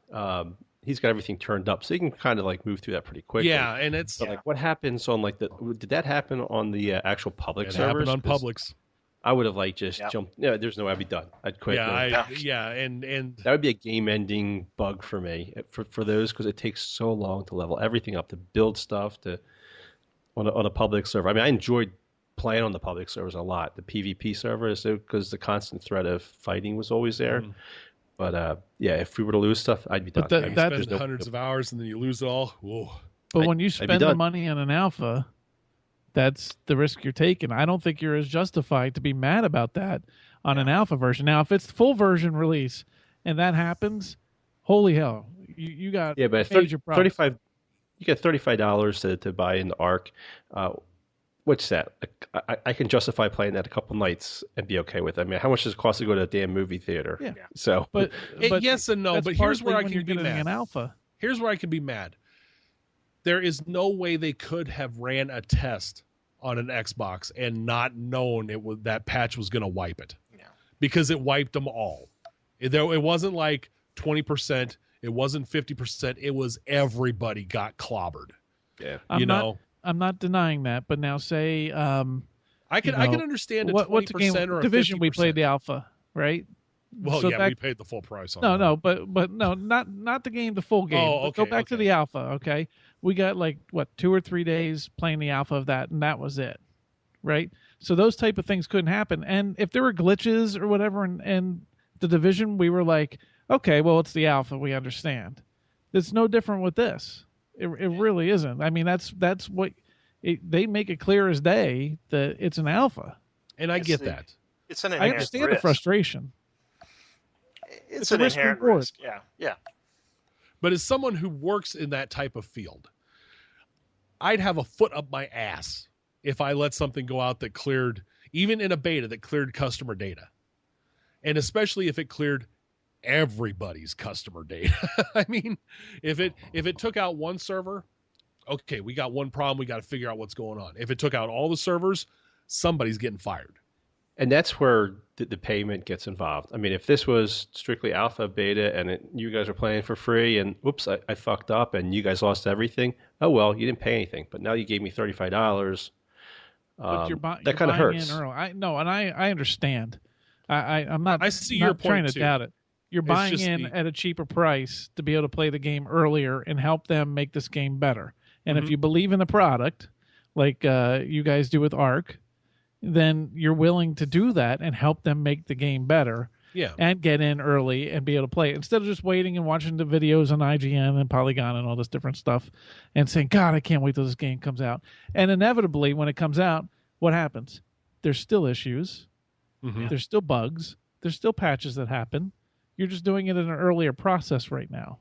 he's got everything turned up, so you can kind of like move through that pretty quickly. Yeah, and it's like what happens on like did that happen on the actual public servers? It happened on Publix. I would have like just jumped. Yeah, there's no way I'd be done. I'd quit. And that would be a game-ending bug for me for those because it takes so long to level everything up, to build stuff on a public server. I mean, I enjoyed playing on the public servers a lot, the PvP servers, because the constant threat of fighting was always there. But if we were to lose stuff, I'd be done. But that spend hundreds of hours and then you lose it all. Whoa. But when you spend the money on an alpha, that's the risk you're taking. I don't think you're as justified to be mad about that on an alpha version. Now, if it's the full version release and that happens, holy hell, you got but major problems. $35. You get $35 to buy in the Ark. What's that? I can justify playing that a couple nights and be okay with it. I mean, how much does it cost to go to a damn movie theater? Yeah. So, but yes and no. But here's where I can be mad. An alpha. Here's where I can be mad. There is no way they could have ran a test on an Xbox and not known that patch was going to wipe it. Yeah. Because it wiped them all. It wasn't like 20%. It wasn't 50%. It was everybody got clobbered. Yeah. I'm not denying that, but now say I can understand a 20% what's the game or a division 50%. We played the alpha, right? Well, we paid the full price on that. No, but no, not the game, the full game. Oh, okay, go back to the alpha, okay? We got 2 or 3 days playing the alpha of that, and that was it, right? So those type of things couldn't happen. And if there were glitches or whatever in the division, we were like, okay, well, it's the alpha, we understand. It's no different with this. It really isn't. I mean, that's what they make it clear as day that it's an alpha, and I get that. It's an I understand risk. the frustration. It's an inherent risk. Yeah. But as someone who works in that type of field, I'd have a foot up my ass if I let something go out that cleared, even in a beta, that cleared customer data, and especially if it cleared everybody's customer data. I mean, if it took out one server, okay, we got one problem, we got to figure out what's going on. If it took out all the servers, somebody's getting fired. And that's where the payment gets involved. I mean, if this was strictly alpha, beta, and you guys were playing for free, and whoops, I fucked up, and you guys lost everything. Oh well, you didn't pay anything, but now you gave me $35. That kind of hurts. I understand. I'm not. I see not your point trying to too. Doubt it. You're buying in at a cheaper price to be able to play the game earlier and help them make this game better. And if you believe in the product, like you guys do with Ark, then you're willing to do that and help them make the game better. Yeah. And get in early and be able to play it instead of just waiting and watching the videos on IGN and Polygon and all this different stuff and saying, God, I can't wait till this game comes out. And inevitably, when it comes out, what happens? There's still issues. Mm-hmm. There's still bugs. There's still patches that happen. You're just doing it in an earlier process right now.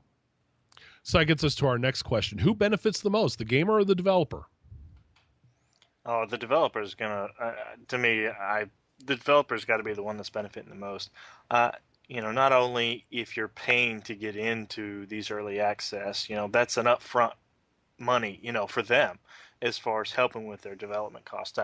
So that gets us to our next question. Who benefits the most, the gamer or the developer? Oh, the developer's going to, the developer's got to be the one that's benefiting the most. Not only if you're paying to get into these early access, that's an upfront money, for them as far as helping with their development cost.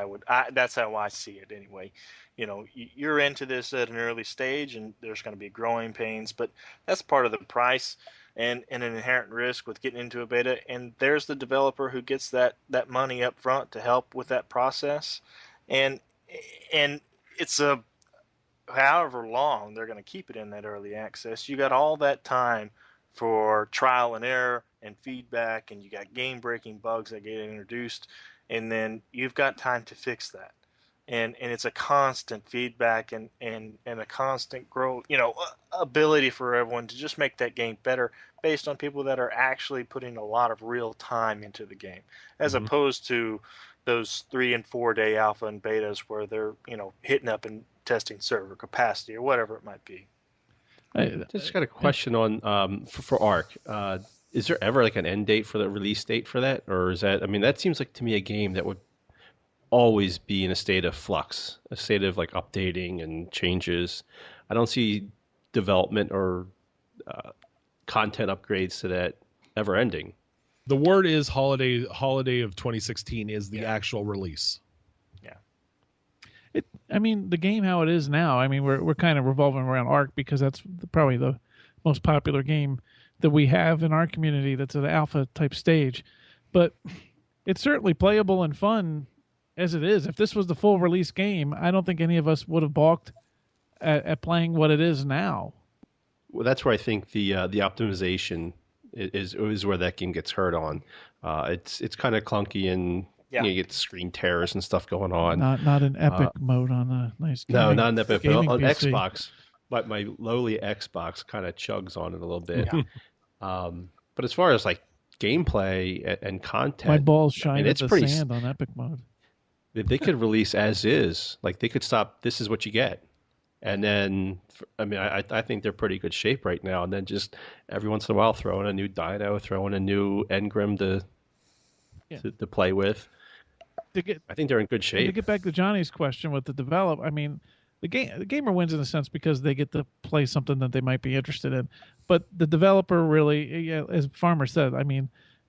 That's how I see it anyway. You're into this at an early stage and there's going to be growing pains, but that's part of the price and an inherent risk with getting into a beta. And there's the developer who gets that money up front to help with that process. And it's however long they're going to keep it in that early access. You got all that time for trial and error and feedback, and you got game-breaking bugs that get introduced, and then you've got time to fix that. And it's a constant feedback and a constant growth, ability for everyone to just make that game better based on people that are actually putting a lot of real time into the game, as opposed to those 3 and 4 day alpha and betas where they're, hitting up and testing server capacity or whatever it might be. I just got a question on for Ark. Is there ever like an end date for the release date for that? Or is that, that seems like to me a game that would always be in a state of flux, a state of like updating and changes. I don't see development or content upgrades to that ever ending. The word is holiday of 2016 is the actual release. Yeah. The game how it is now, we're kind of revolving around Ark because that's probably the most popular game that we have in our community that's at an alpha type stage. But it's certainly playable and fun as it is. If this was the full release game, I don't think any of us would have balked at playing what it is now. Well, that's where I think the optimization is where that game gets hurt on. It's kind of clunky and you get screen tears and stuff going on. Not an epic mode on a nice game. No, not an epic. But on PC. Xbox, but my lowly Xbox kind of chugs on it a little bit. Yeah. But as far as like gameplay and content, my balls shine at it's the pretty sand on epic mode. They could release as is. Like they could stop. This is what you get. And then, I think they're pretty good shape right now. And then just every once in a while, throw in a new Dino, throw in a new Engram to play with. I think they're in good shape. To get back to Johnny's question with the develop, the gamer wins in a sense because they get to play something that they might be interested in. But the developer really, as Farmer said,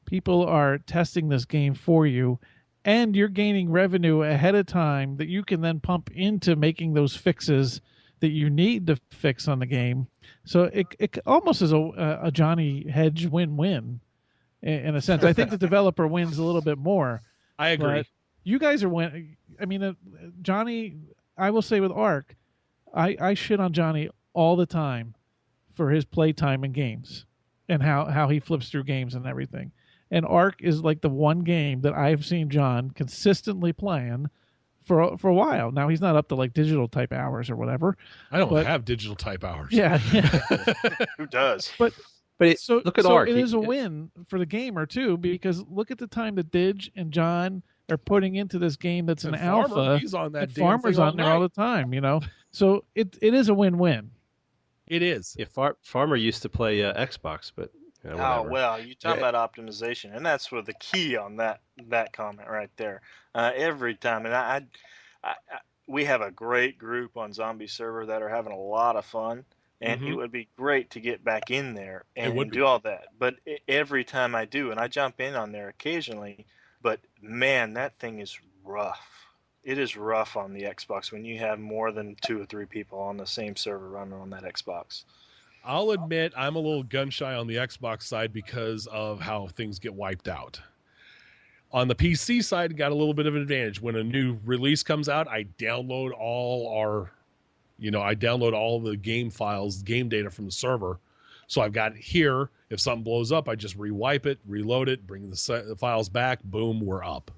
people are testing this game for you, and you're gaining revenue ahead of time that you can then pump into making those fixes that you need to fix on the game. So it almost is a Johnny Hedge win-win in a sense. I think the developer wins a little bit more. I agree. You guys are winning. Johnny, I will say with Ark, I shit on Johnny all the time for his playtime in games and how he flips through games and everything. And Ark is like the one game that I've seen John consistently playing for a while. Now he's not up to like digital type hours or whatever. I don't have digital type hours. Yeah. Who does? But look at Ark. It is a win for the gamer too, because look at the time that Dig and John are putting into this game that's an alpha. He's on that. Farmer's on there all the time, So it is a win-win. It is. If Farmer used to play Xbox, but well, you talk about optimization, and that's where the key on that comment right there. Every time, and we have a great group on Zombie Server that are having a lot of fun, and it would be great to get back in there and do all that. But every time I do, and I jump in on there occasionally, but man, that thing is rough. It is rough on the Xbox when you have more than 2 or 3 people on the same server running on that Xbox. I'll admit I'm a little gun shy on the Xbox side because of how things get wiped out. On the PC side, got a little bit of an advantage. When a new release comes out, I download all the game files, game data from the server. So I've got it here. If something blows up, I just rewipe it, reload it, bring the files back. Boom, we're up.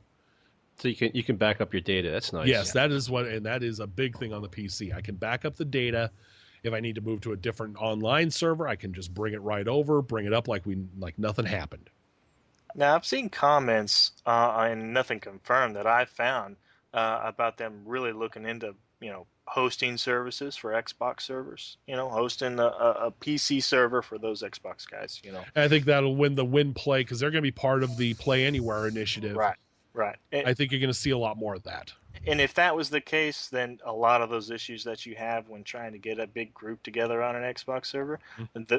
So you can back up your data. That's nice. Yes, that is a big thing on the PC. I can back up the data. If I need to move to a different online server, I can just bring it right over, bring it up like nothing happened. Now, I've seen comments, and nothing confirmed that I found about them really looking into, hosting services for Xbox servers. Hosting a PC server for those Xbox guys. And I think that'll win the Win Play because they're going to be part of the Play Anywhere initiative. Right. I think you're going to see a lot more of that. And if that was the case, then a lot of those issues that you have when trying to get a big group together on an Xbox server,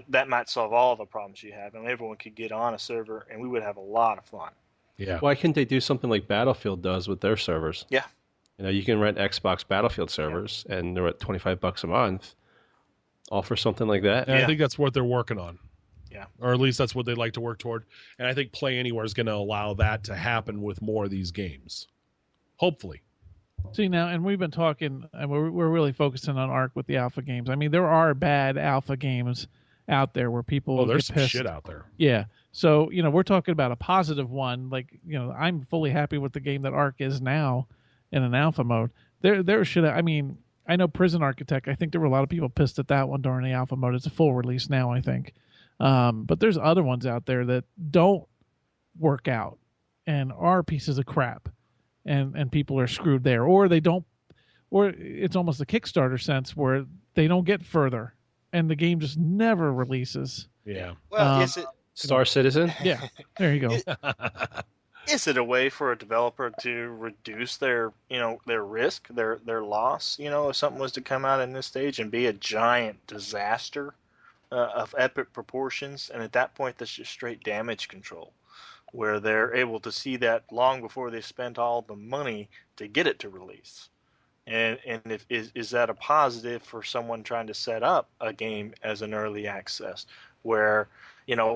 that might solve all the problems you have, and everyone could get on a server, and we would have a lot of fun. Yeah. Why can't they do something like Battlefield does with their servers? Yeah. You can rent Xbox Battlefield servers, and they're at $25 a month. All for something like that. And I think that's what they're working on. Yeah. Or at least that's what they'd like to work toward. And I think Play Anywhere is going to allow that to happen with more of these games. Hopefully. See now, and we've been talking, and we're really focusing on ARC with the alpha games. I mean, there are bad alpha games out there where people there's get some pissed. shit out there. Yeah. So, we're talking about a positive one. Like, I'm fully happy with the game that ARC is now in an alpha mode. There should, I mean, I know Prison Architect, I think there were a lot of people pissed at that one during the alpha mode. It's a full release now, I think. But there's other ones out there that don't work out and are pieces of crap. And people are screwed there, or they don't, or it's almost a Kickstarter sense where they don't get further, and the game just never releases. Yeah. Well, is it Star Citizen? Yeah, there you go. Is it a way for a developer to reduce their risk, their loss? If something was to come out in this stage and be a giant disaster of epic proportions, and at that point, that's just straight damage control, where they're able to see that long before they spent all the money to get it to release. And is that a positive for someone trying to set up a game as an early access, where,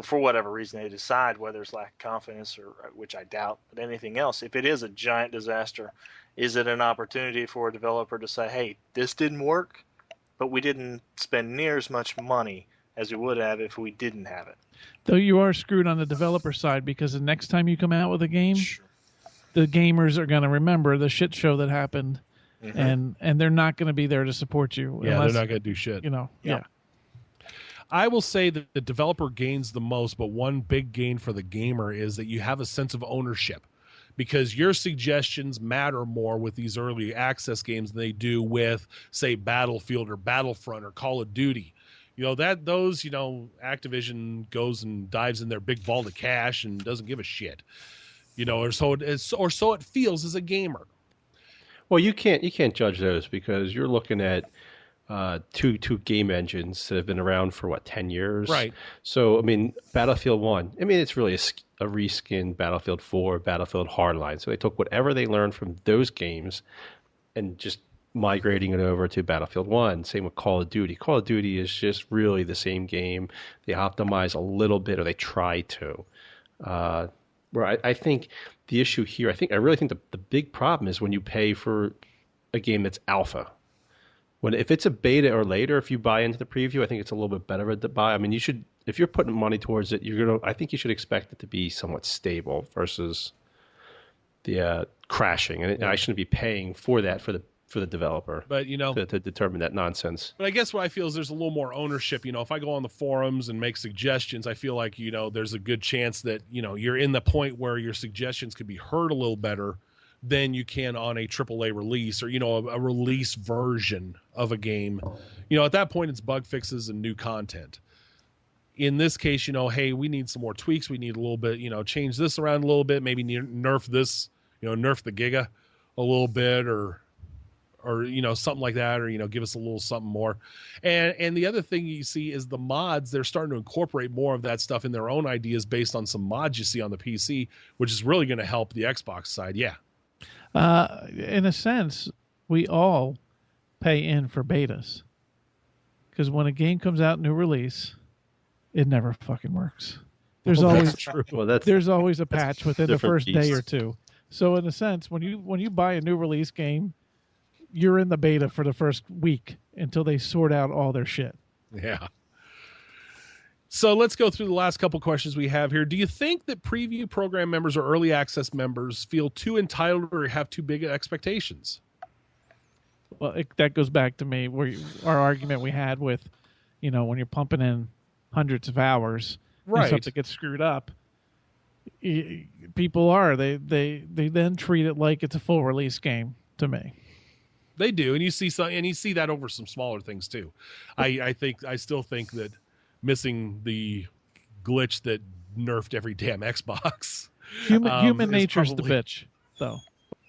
for whatever reason they decide, whether it's lack of confidence or which I doubt, but anything else, if it is a giant disaster, is it an opportunity for a developer to say, hey, this didn't work, but we didn't spend near as much money as we would have if we didn't have it? Though you are screwed on the developer side, because the next time you come out with a game, the gamers are going to remember the shit show that happened, and they're not going to be there to support you. Yeah, unless, they're not going to do shit. Yeah. I will say that the developer gains the most, but one big gain for the gamer is that you have a sense of ownership, because your suggestions matter more with these early access games than they do with, say, Battlefield or Battlefront or Call of Duty. Activision goes and dives in their big vault of cash and doesn't give a shit, or so it feels as a gamer. Well, you can't judge those because you're looking at two game engines that have been around for 10 years, right? So I mean, Battlefield 1, it's really a reskin Battlefield 4, Battlefield Hardline. So they took whatever they learned from those games and just migrating it over to Battlefield 1. Same with Call of Duty. Call of Duty is just really the same game. They optimize a little bit, or they try to. Where I think the issue here, I really think the big problem is when you pay for a game that's alpha. If it's a beta or later, if you buy into the preview, I think it's a little bit better to buy. I mean, if you're putting money towards it, I think you should expect it to be somewhat stable versus the crashing. And I shouldn't be paying for that for the developer, but to determine that nonsense. But I guess what I feel is there's a little more ownership. If I go on the forums and make suggestions, I feel like there's a good chance that you're in the point where your suggestions could be heard a little better than you can on a AAA release or a release version of a game. At that point it's bug fixes and new content. In this case, hey, we need some more tweaks. We need a little bit, change this around a little bit, maybe nerf this, nerf the Giga a little bit, or something like that, or give us a little something more. And the other thing you see is the mods. They're starting to incorporate more of that stuff in their own ideas based on some mods you see on the PC, which is really going to help the Xbox side. Yeah. In a sense, we all pay in for betas, because when a game comes out new release, it never fucking works. There's always true. There's always a patch within the first beast. day or two. So in a sense, when you buy a new release game, you're in the beta for the first week until they sort out all their shit. Yeah. So let's go through the last couple questions we have here. Do you think that preview program members or early access members feel too entitled or have too big expectations? Well, that goes back to me where our argument we had with, when you're pumping in hundreds of hours, right, and something gets screwed up. People they then treat it like it's a full release game to me. They do, and you see that over some smaller things too. I still think that missing the glitch that nerfed every damn Xbox. Human nature's the bitch, though.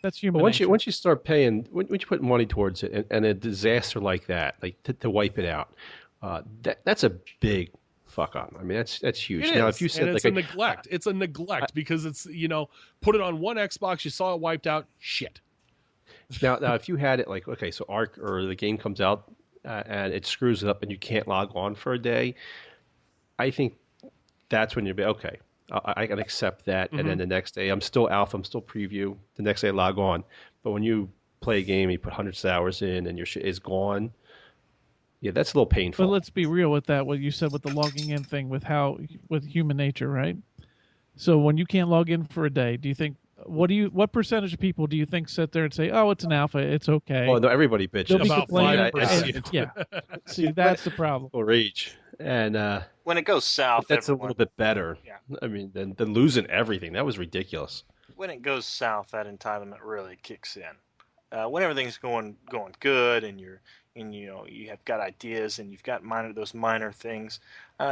That's human. But once you start paying, when you put money towards it, and a disaster like that, like to wipe it out, that's a big fuck up. I mean, that's huge. Now, if you said it's a neglect because it's put it on one Xbox, you saw it wiped out, shit. Now, if you had it like, okay, so Arc or the game comes out and it screws it up and you can't log on for a day, I think that's when you'd be okay. I can accept that, and then the next day I'm still alpha, I'm still preview. The next day I log on, but when you play a game, you put hundreds of hours in, and your shit is gone. Yeah, that's a little painful. But let's be real with that. What you said with the logging in thing, with human nature, right? So when you can't log in for a day, do you think what percentage of people do you think sit there and say, "Oh, it's an alpha, it's okay"? Oh no, everybody bitches about 5%. Yeah, see, that's the problem. Or rage, and when it goes south, that's a little bit better. Yeah. I mean, than losing everything. That was ridiculous. When it goes south, that entitlement really kicks in. When everything's going good, and you have got ideas and you've got those minor things,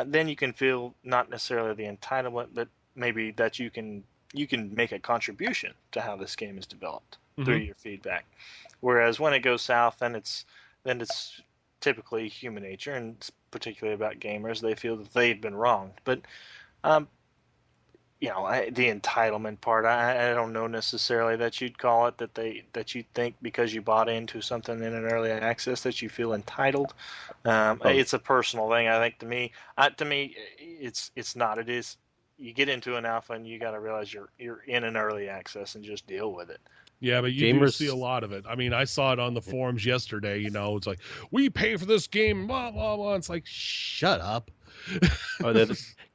then you can feel not necessarily the entitlement, but maybe that you can make a contribution to how this game is developed through your feedback. Whereas when it goes south, then it's typically human nature, and it's particularly about gamers. They feel that they've been wronged. But the entitlement part, I don't know necessarily that you'd call it that you think because you bought into something in an early access that you feel entitled. It's a personal thing. I think to me, it's not. It is. You get into an alpha and you got to realize you're in an early access and just deal with it. Yeah, but you do see a lot of it. I mean, I saw it on the forums yesterday. It's like, we pay for this game, blah, blah, blah. It's like, shut up.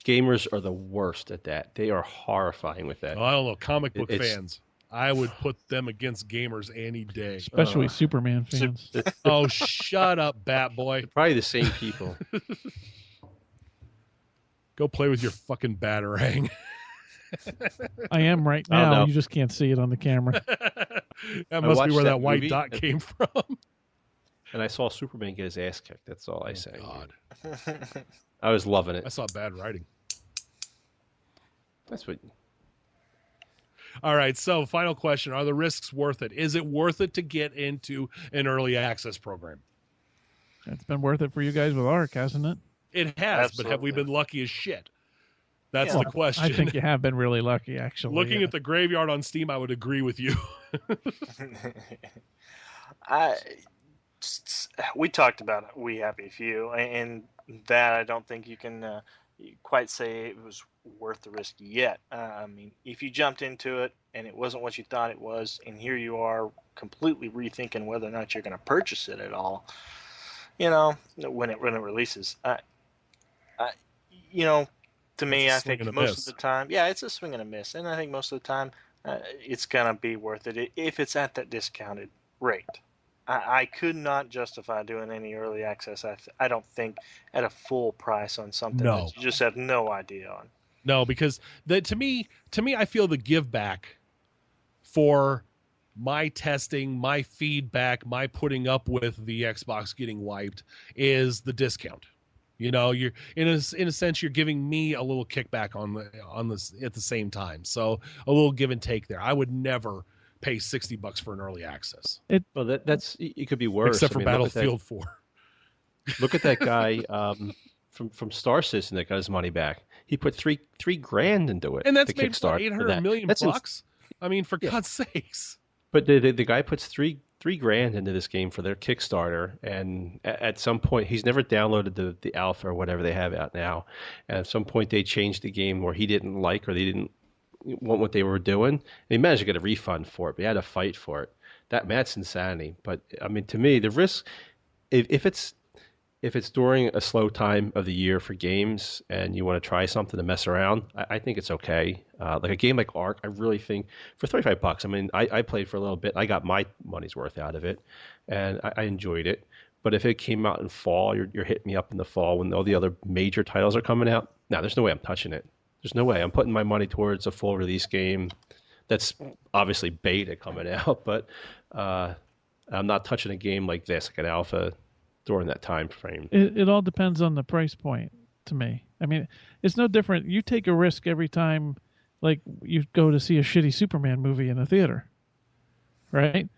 Gamers are the worst at that. They are horrifying with that. Oh, I don't know. Comic book fans. I would put them against gamers any day. Especially Superman fans. Oh, shut up, Bat Boy. They're probably the same people. Go play with your fucking Batarang. I am right now. You just can't see it on the camera. That must be where that white dot came from. And I saw Superman get his ass kicked. That's all I say. God. I was loving it. I saw bad writing. That's what. All right. So, final question: are the risks worth it? Is it worth it to get into an early access program? It's been worth it for you guys with ARC, hasn't it? It has, Absolutely. but have we been lucky as shit? That's the question. I think you have been really lucky, actually. Looking at the graveyard on Steam, I would agree with you. We talked about it, We Happy Few, and that I don't think you can quite say it was worth the risk yet. I mean, if you jumped into it and it wasn't what you thought it was, and here you are completely rethinking whether or not you're going to purchase it at all, when it releases, to me, I think most of the time, it's a swing and a miss. And I think most of the time, it's going to be worth it if it's at that discounted rate. I could not justify doing any early access, I don't think, at a full price on something that you just have no idea on. No, because to me, I feel the give back for my testing, my feedback, my putting up with the Xbox getting wiped is the discount. You're in a sense you're giving me a little kickback on this at the same time. So a little give and take there. I would never pay $60 for an early access. It could be worse. Except for Battlefield 4. Look at that guy from Star Citizen that got his money back. He put $3,000 into it. And that's the made Kickstarter $800 million bucks. I mean, for God's sakes. But the guy puts $3,000 into this game for their Kickstarter, and at some point he's never downloaded the alpha or whatever they have out now. And at some point they changed the game where he didn't like or they didn't want what they were doing. And he managed to get a refund for it, but he had to fight for it. That's insanity. But I mean, to me, the risk, if it's if it's during a slow time of the year for games and you want to try something to mess around, I think it's okay. Like a game like Ark, I really think for $35, I mean, I played for a little bit. I got my money's worth out of it, and I enjoyed it. But if it came out in fall, you're hitting me up in the fall when all the other major titles are coming out. No, there's no way I'm touching it. There's no way I'm putting my money towards a full release game. That's obviously beta coming out, but I'm not touching a game like this, like an alpha, during that time frame. It all depends on the price point to me. I mean, it's no different. You take a risk every time, like you go to see a shitty Superman movie in a theater, right?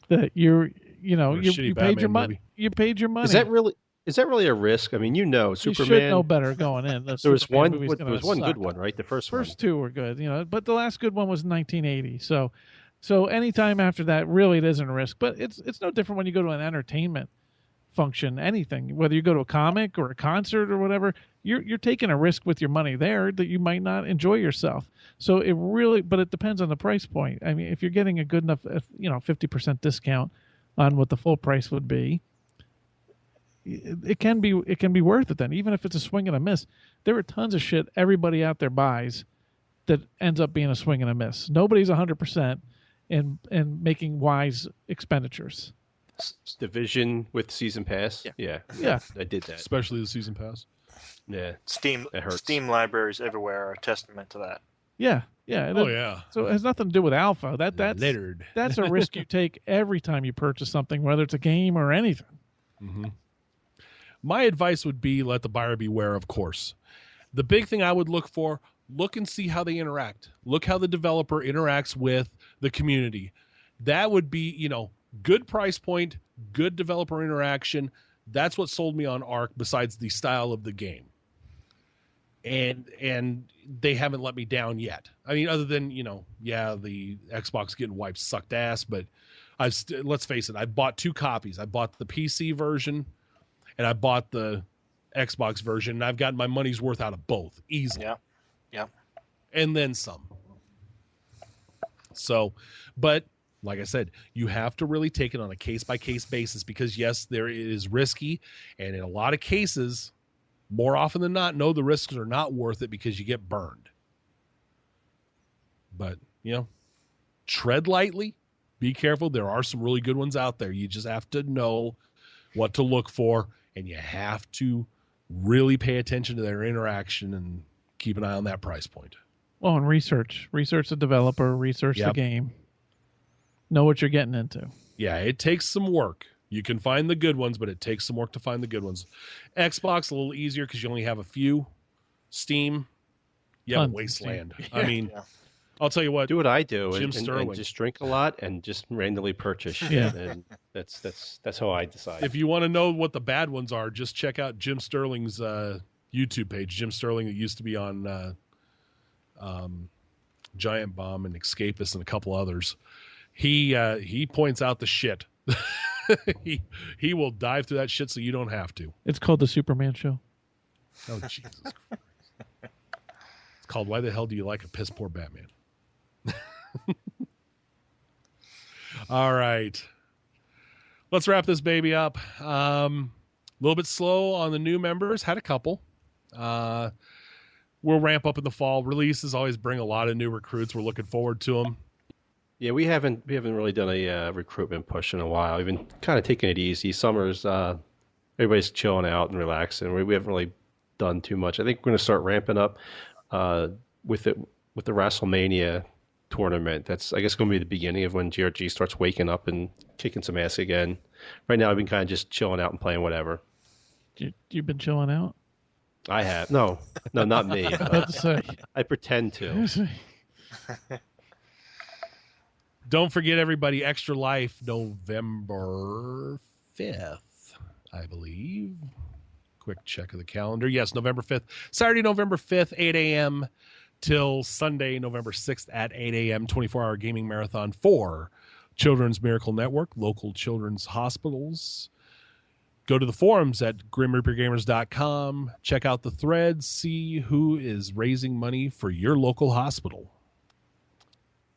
That you paid your money. You paid your money. Is that really a risk? I mean, Superman. You should know better going in. There was one good one, right? The first two were good, but the last good one was 1980. So anytime after that, really, it isn't a risk. But it's no different when you go to an entertainment function, anything, whether you go to a comic or a concert or whatever, you're taking a risk with your money there that you might not enjoy yourself. So but it depends on the price point. I mean, if you're getting a good enough, 50% discount on what the full price would be, it can be worth it then, even if it's a swing and a miss. There are tons of shit everybody out there buys that ends up being a swing and a miss. Nobody's 100% in making wise expenditures. Division with season pass. Yeah, I did that, especially the season pass. Yeah, Steam libraries everywhere are a testament to that. Yeah. Oh yeah. So it has nothing to do with alpha. That's littered. That's a risk you take every time you purchase something, whether it's a game or anything. Mm-hmm. My advice would be let the buyer beware, of course. The big thing I would look and see how they interact. Look how the developer interacts with the community. That would be, good price point, good developer interaction. That's what sold me on Ark, besides the style of the game. And they haven't let me down yet. I mean, other than, the Xbox getting wiped sucked ass, but let's face it, I bought 2 copies. I bought the PC version and I bought the Xbox version, and I've gotten my money's worth out of both easily. Yeah. And then some. So, but like I said, you have to really take it on a case-by-case basis because, yes, it is risky. And in a lot of cases, more often than not, no, the risks are not worth it because you get burned. But, tread lightly. Be careful. There are some really good ones out there. You just have to know what to look for, and you have to really pay attention to their interaction and keep an eye on that price point. Well, and research the developer, research the game. Know what you're getting into. Yeah, it takes some work. You can find the good ones, but it takes some work to find the good ones. Xbox, a little easier because you only have a few. Steam, you have a wasteland. Yeah. I mean, I'll tell you what. Do what I do, Jim and Sterling. Just drink a lot and just randomly purchase shit. Yeah. And that's how I decide. If you want to know what the bad ones are, just check out Jim Sterling's YouTube page. Jim Sterling, that used to be on Giant Bomb and Escapist and a couple others. He points out the shit. he will dive through that shit so you don't have to. It's called The Superman Show. Oh, Jesus Christ. It's called Why the Hell Do You Like a Piss Poor Batman? All right. Let's wrap this baby up. A little bit slow on the new members. Had a couple. We'll ramp up in the fall. Releases always bring a lot of new recruits. We're looking forward to them. Yeah, we haven't really done a recruitment push in a while. We've been kind of taking it easy. Summer's everybody's chilling out and relaxing. We haven't really done too much. I think we're going to start ramping up with the WrestleMania tournament. That's, I guess, going to be the beginning of when GRG starts waking up and kicking some ass again. Right now, I've been kind of just chilling out and playing whatever. You've been chilling out? I have. No, not me. About to say. I pretend to. Don't forget, everybody, Extra Life, November 5th, I believe. Quick check of the calendar. Yes, November 5th. Saturday, November 5th, 8 a.m. till Sunday, November 6th at 8 a.m. 24-hour gaming marathon for Children's Miracle Network, local children's hospitals. Go to the forums at grimreapergamers.com. Check out the threads. See who is raising money for your local hospital.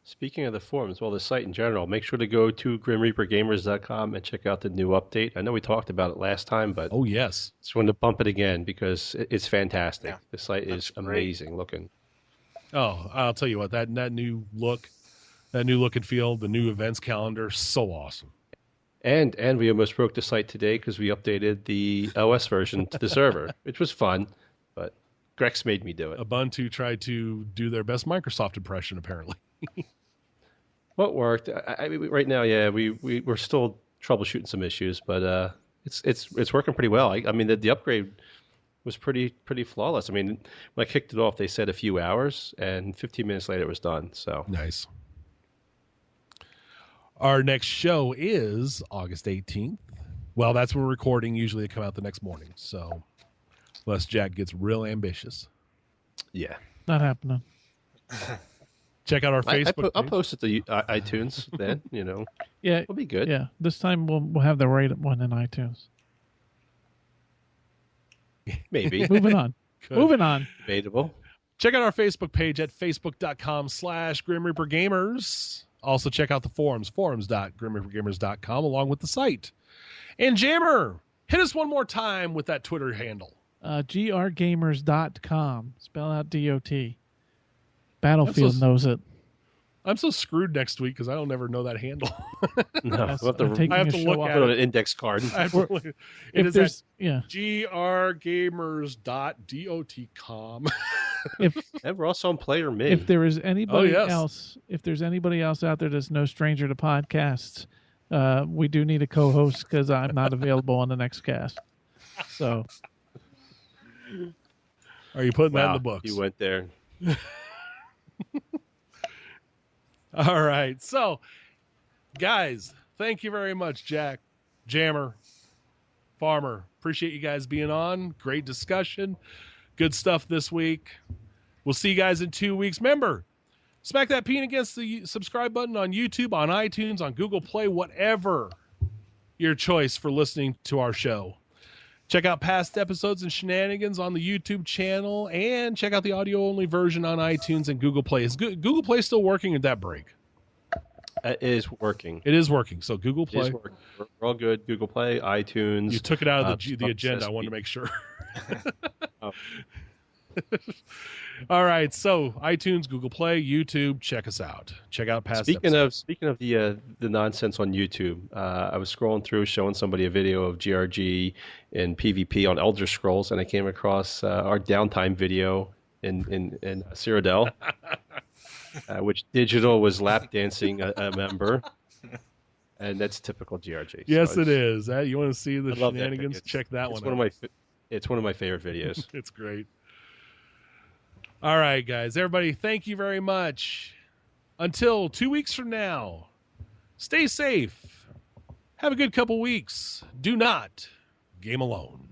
Speaking of the forums, well, the site in general, make sure to go to grimreapergamers.com and check out the new update. I know we talked about it last time, but Oh, yes. just wanted to bump it again because it's fantastic. Yeah, The site is amazing looking. Oh, I'll tell you what, that new look and feel, the new events calendar, so awesome. And we almost broke the site today because we updated the OS version to the server, which was fun, but Grex made me do it. Ubuntu tried to do their best Microsoft impression, apparently. What worked? I mean, right now, yeah, we're still troubleshooting some issues, but it's working pretty well. I mean, the upgrade was pretty flawless. I mean, when I kicked it off, they said a few hours, and 15 minutes later, it was done. So Nice. Our next show is August 18th. Well, that's when we're recording. Usually they come out the next morning. So unless Jack gets real ambitious. yeah, Not happening. Check out our Facebook I'll page. post it to iTunes then. Yeah, it'll be good. yeah. This time we'll have the right one in iTunes. Maybe Moving on. Good. Moving on. debatable. Check out our Facebook page at facebook.com/GrimReaperGamers. Also check out the forums.grimreapergamers.com along with the site. And Jammer, hit us one more time with that Twitter handle. grgamers.com. Spell out DOT. Battlefield knows it. I'm so screwed next week because I don't ever know that handle. No, Yes, we'll have to, I'm taking I have a to show look off. at put on an index card. I have to look- it If is there's at grgamers.dot.com. And we're also on Player Me. if there is anybody yes. else, if there's anybody else out there that's no stranger to podcasts, we do need a co-host because I'm not available on the next cast. So Are you putting that in Wow, the books? you went there. All right. So, guys, thank you very much, Jack, Jammer, Farmer. Appreciate you guys being on. Great discussion. Good stuff this week. We'll see you guys in 2 weeks. Remember, smack that peen against the subscribe button on YouTube, on iTunes, on Google Play, whatever your choice for listening to our show. Check out past episodes and shenanigans on the YouTube channel, and check out the audio-only version on iTunes and Google Play. Is Google Play still working at that break? It is working. It is working. So Google It Play. is working. We're all good. Google Play, iTunes. You took it out of the Trump agenda. says I wanted to we- make sure. Oh. All right. So iTunes, Google Play, YouTube. Check us out. Check out past. Speaking episodes. of the nonsense on YouTube, I was scrolling through showing somebody a video of GRG and PvP on Elder Scrolls, and I came across our downtime video in Cyrodiil, which Digital was lap dancing a member, and that's typical GRG. Yes, So it is. You want to see the I love that shenanigans? thing. Check that it's one out. It's one of my favorite videos. It's great. All right, guys. Everybody, thank you very much. Until 2 weeks from now, stay safe. Have a good couple weeks. Do not game alone.